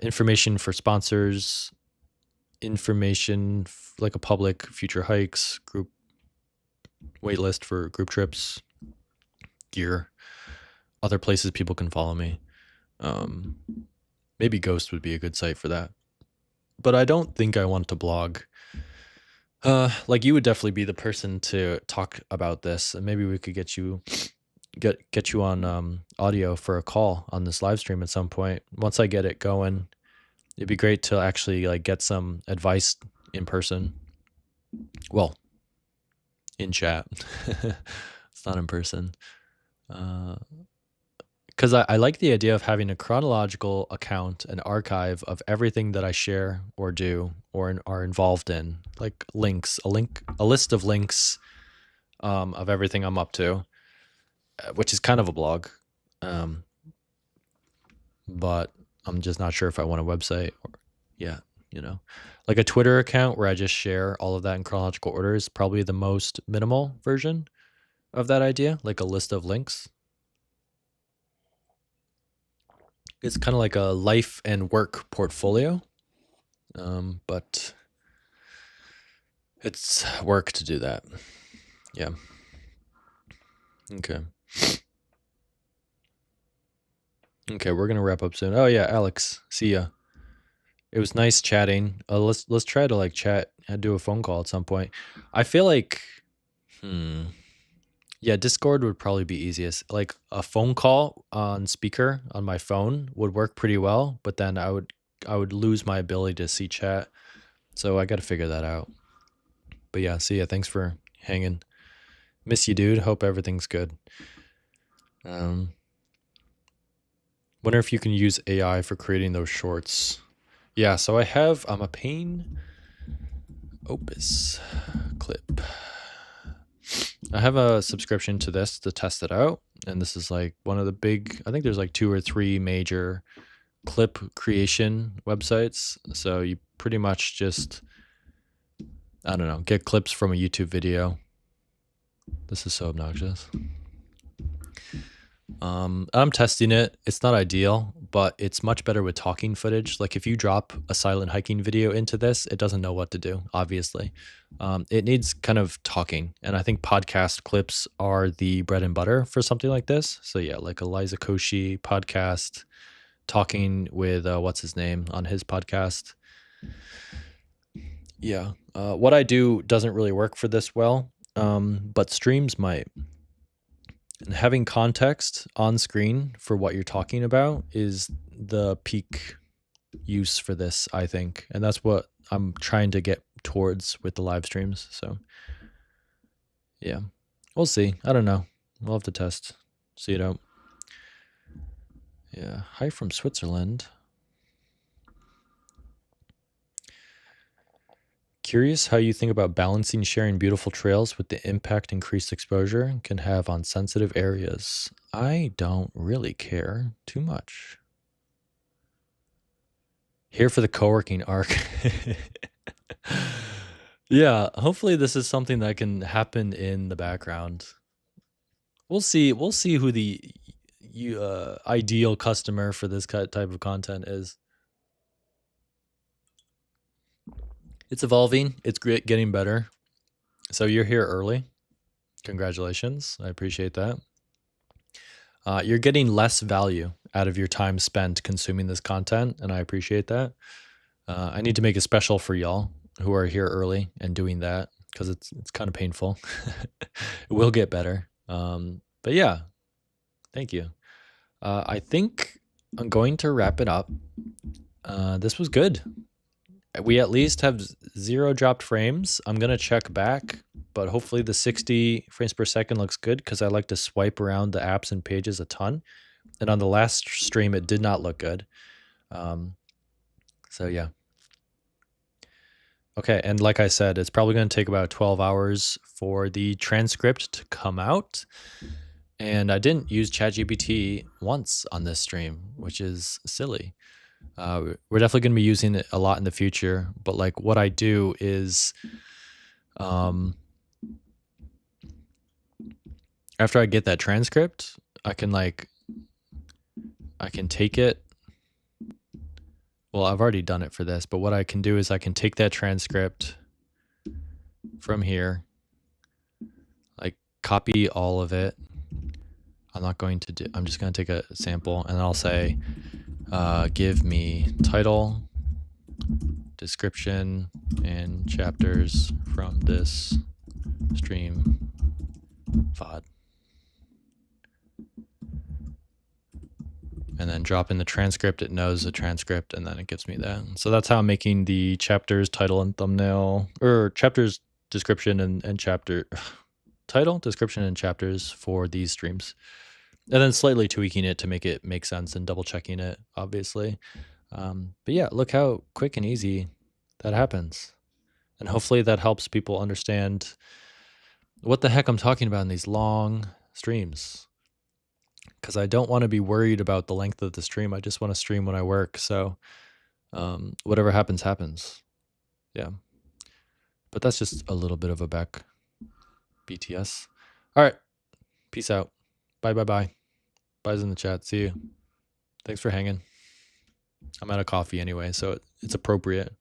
Information for sponsors, information like a public future hikes, group waitlist for group trips, gear, other places people can follow me. Maybe Ghost would be a good site for that. But I don't think I want to blog. Like you would definitely be the person to talk about this, and maybe we could get you on audio for a call on this live stream at some point. Once I get it going, it'd be great to actually like get some advice in person. Well, in chat. It's not in person. Because I like the idea of having a chronological account, an archive of everything that I share or do or are involved in, like links, a list of links of everything I'm up to, which is kind of a blog. But I'm just not sure if I want a website or, yeah, like a Twitter account where I just share all of that in chronological order is probably the most minimal version of that idea, like a list of links. It's kind of like a life and work portfolio, but it's work to do that. Yeah. Okay. Okay, we're gonna wrap up soon. Oh yeah, Alex, see ya. It was nice chatting. Let's try to like chat and do a phone call at some point. I feel like, yeah, Discord would probably be easiest. Like a phone call on speaker on my phone would work pretty well, but then I would lose my ability to see chat. So I got to figure that out. But yeah, see ya. Thanks for hanging. Miss you, dude. Hope everything's good. Wonder if you can use AI for creating those shorts. Yeah, so I have a Pain Opus clip. I have a subscription to this to test it out, and this is like one of the big, I think there's like 2 or 3 major clip creation websites. So you pretty much just, I don't know, get clips from a YouTube video. This is so obnoxious. I'm testing it. It's not ideal, but it's much better with talking footage. Like if you drop a silent hiking video into this, it doesn't know what to do, obviously. It needs kind of talking. And I think podcast clips are the bread and butter for something like this. So yeah, like Eliza Koshy podcast, talking with, what's his name on his podcast. Yeah. What I do doesn't really work for this well, but streams might. And having context on screen for what you're talking about is the peak use for this, I think. And that's what I'm trying to get towards with the live streams. So yeah, we'll see. I don't know. We'll have to test. See it out. Yeah. Hi from Switzerland. Curious how you think about balancing sharing beautiful trails with the impact increased exposure can have on sensitive areas. I don't really care too much. Here for the co-working arc. Yeah, hopefully this is something that can happen in the background. We'll see. We'll see who the ideal customer for this type of content is. It's evolving. It's getting better. So you're here early. Congratulations. I appreciate that. You're getting less value out of your time spent consuming this content, and I appreciate that. I need to make it special for y'all who are here early and doing that because it's kind of painful. It will get better. But yeah, thank you. I think I'm going to wrap it up. This was good. We at least have 0 dropped frames. I'm going to check back, but hopefully the 60 frames per second looks good because I like to swipe around the apps and pages a ton. And on the last stream, it did not look good. So yeah. Okay, and like I said, it's probably going to take about 12 hours for the transcript to come out. And I didn't use ChatGPT once on this stream, which is silly. We're definitely going to be using it a lot in the future. But like what I do is after I get that transcript, I can take it. Well, I've already done it for this, but what I can do is I can take that transcript from here, like copy all of it. I'm just going to take a sample and I'll say, give me title, description, and chapters from this stream VOD. And then drop in the transcript. It knows the transcript, and then it gives me that. So that's how I'm making the chapters, title, and thumbnail, or chapters, description, and chapter title, description, and chapters for these streams. And then slightly tweaking it to make it make sense and double checking it, obviously. But yeah, look how quick and easy that happens. And hopefully that helps people understand what the heck I'm talking about in these long streams. Because I don't want to be worried about the length of the stream. I just want to stream when I work. So whatever happens, happens. Yeah. But that's just a little bit of a back BTS. All right. Peace out. Bye, bye, bye. Bye's in the chat. See you. Thanks for hanging. I'm out of coffee anyway, so it's appropriate.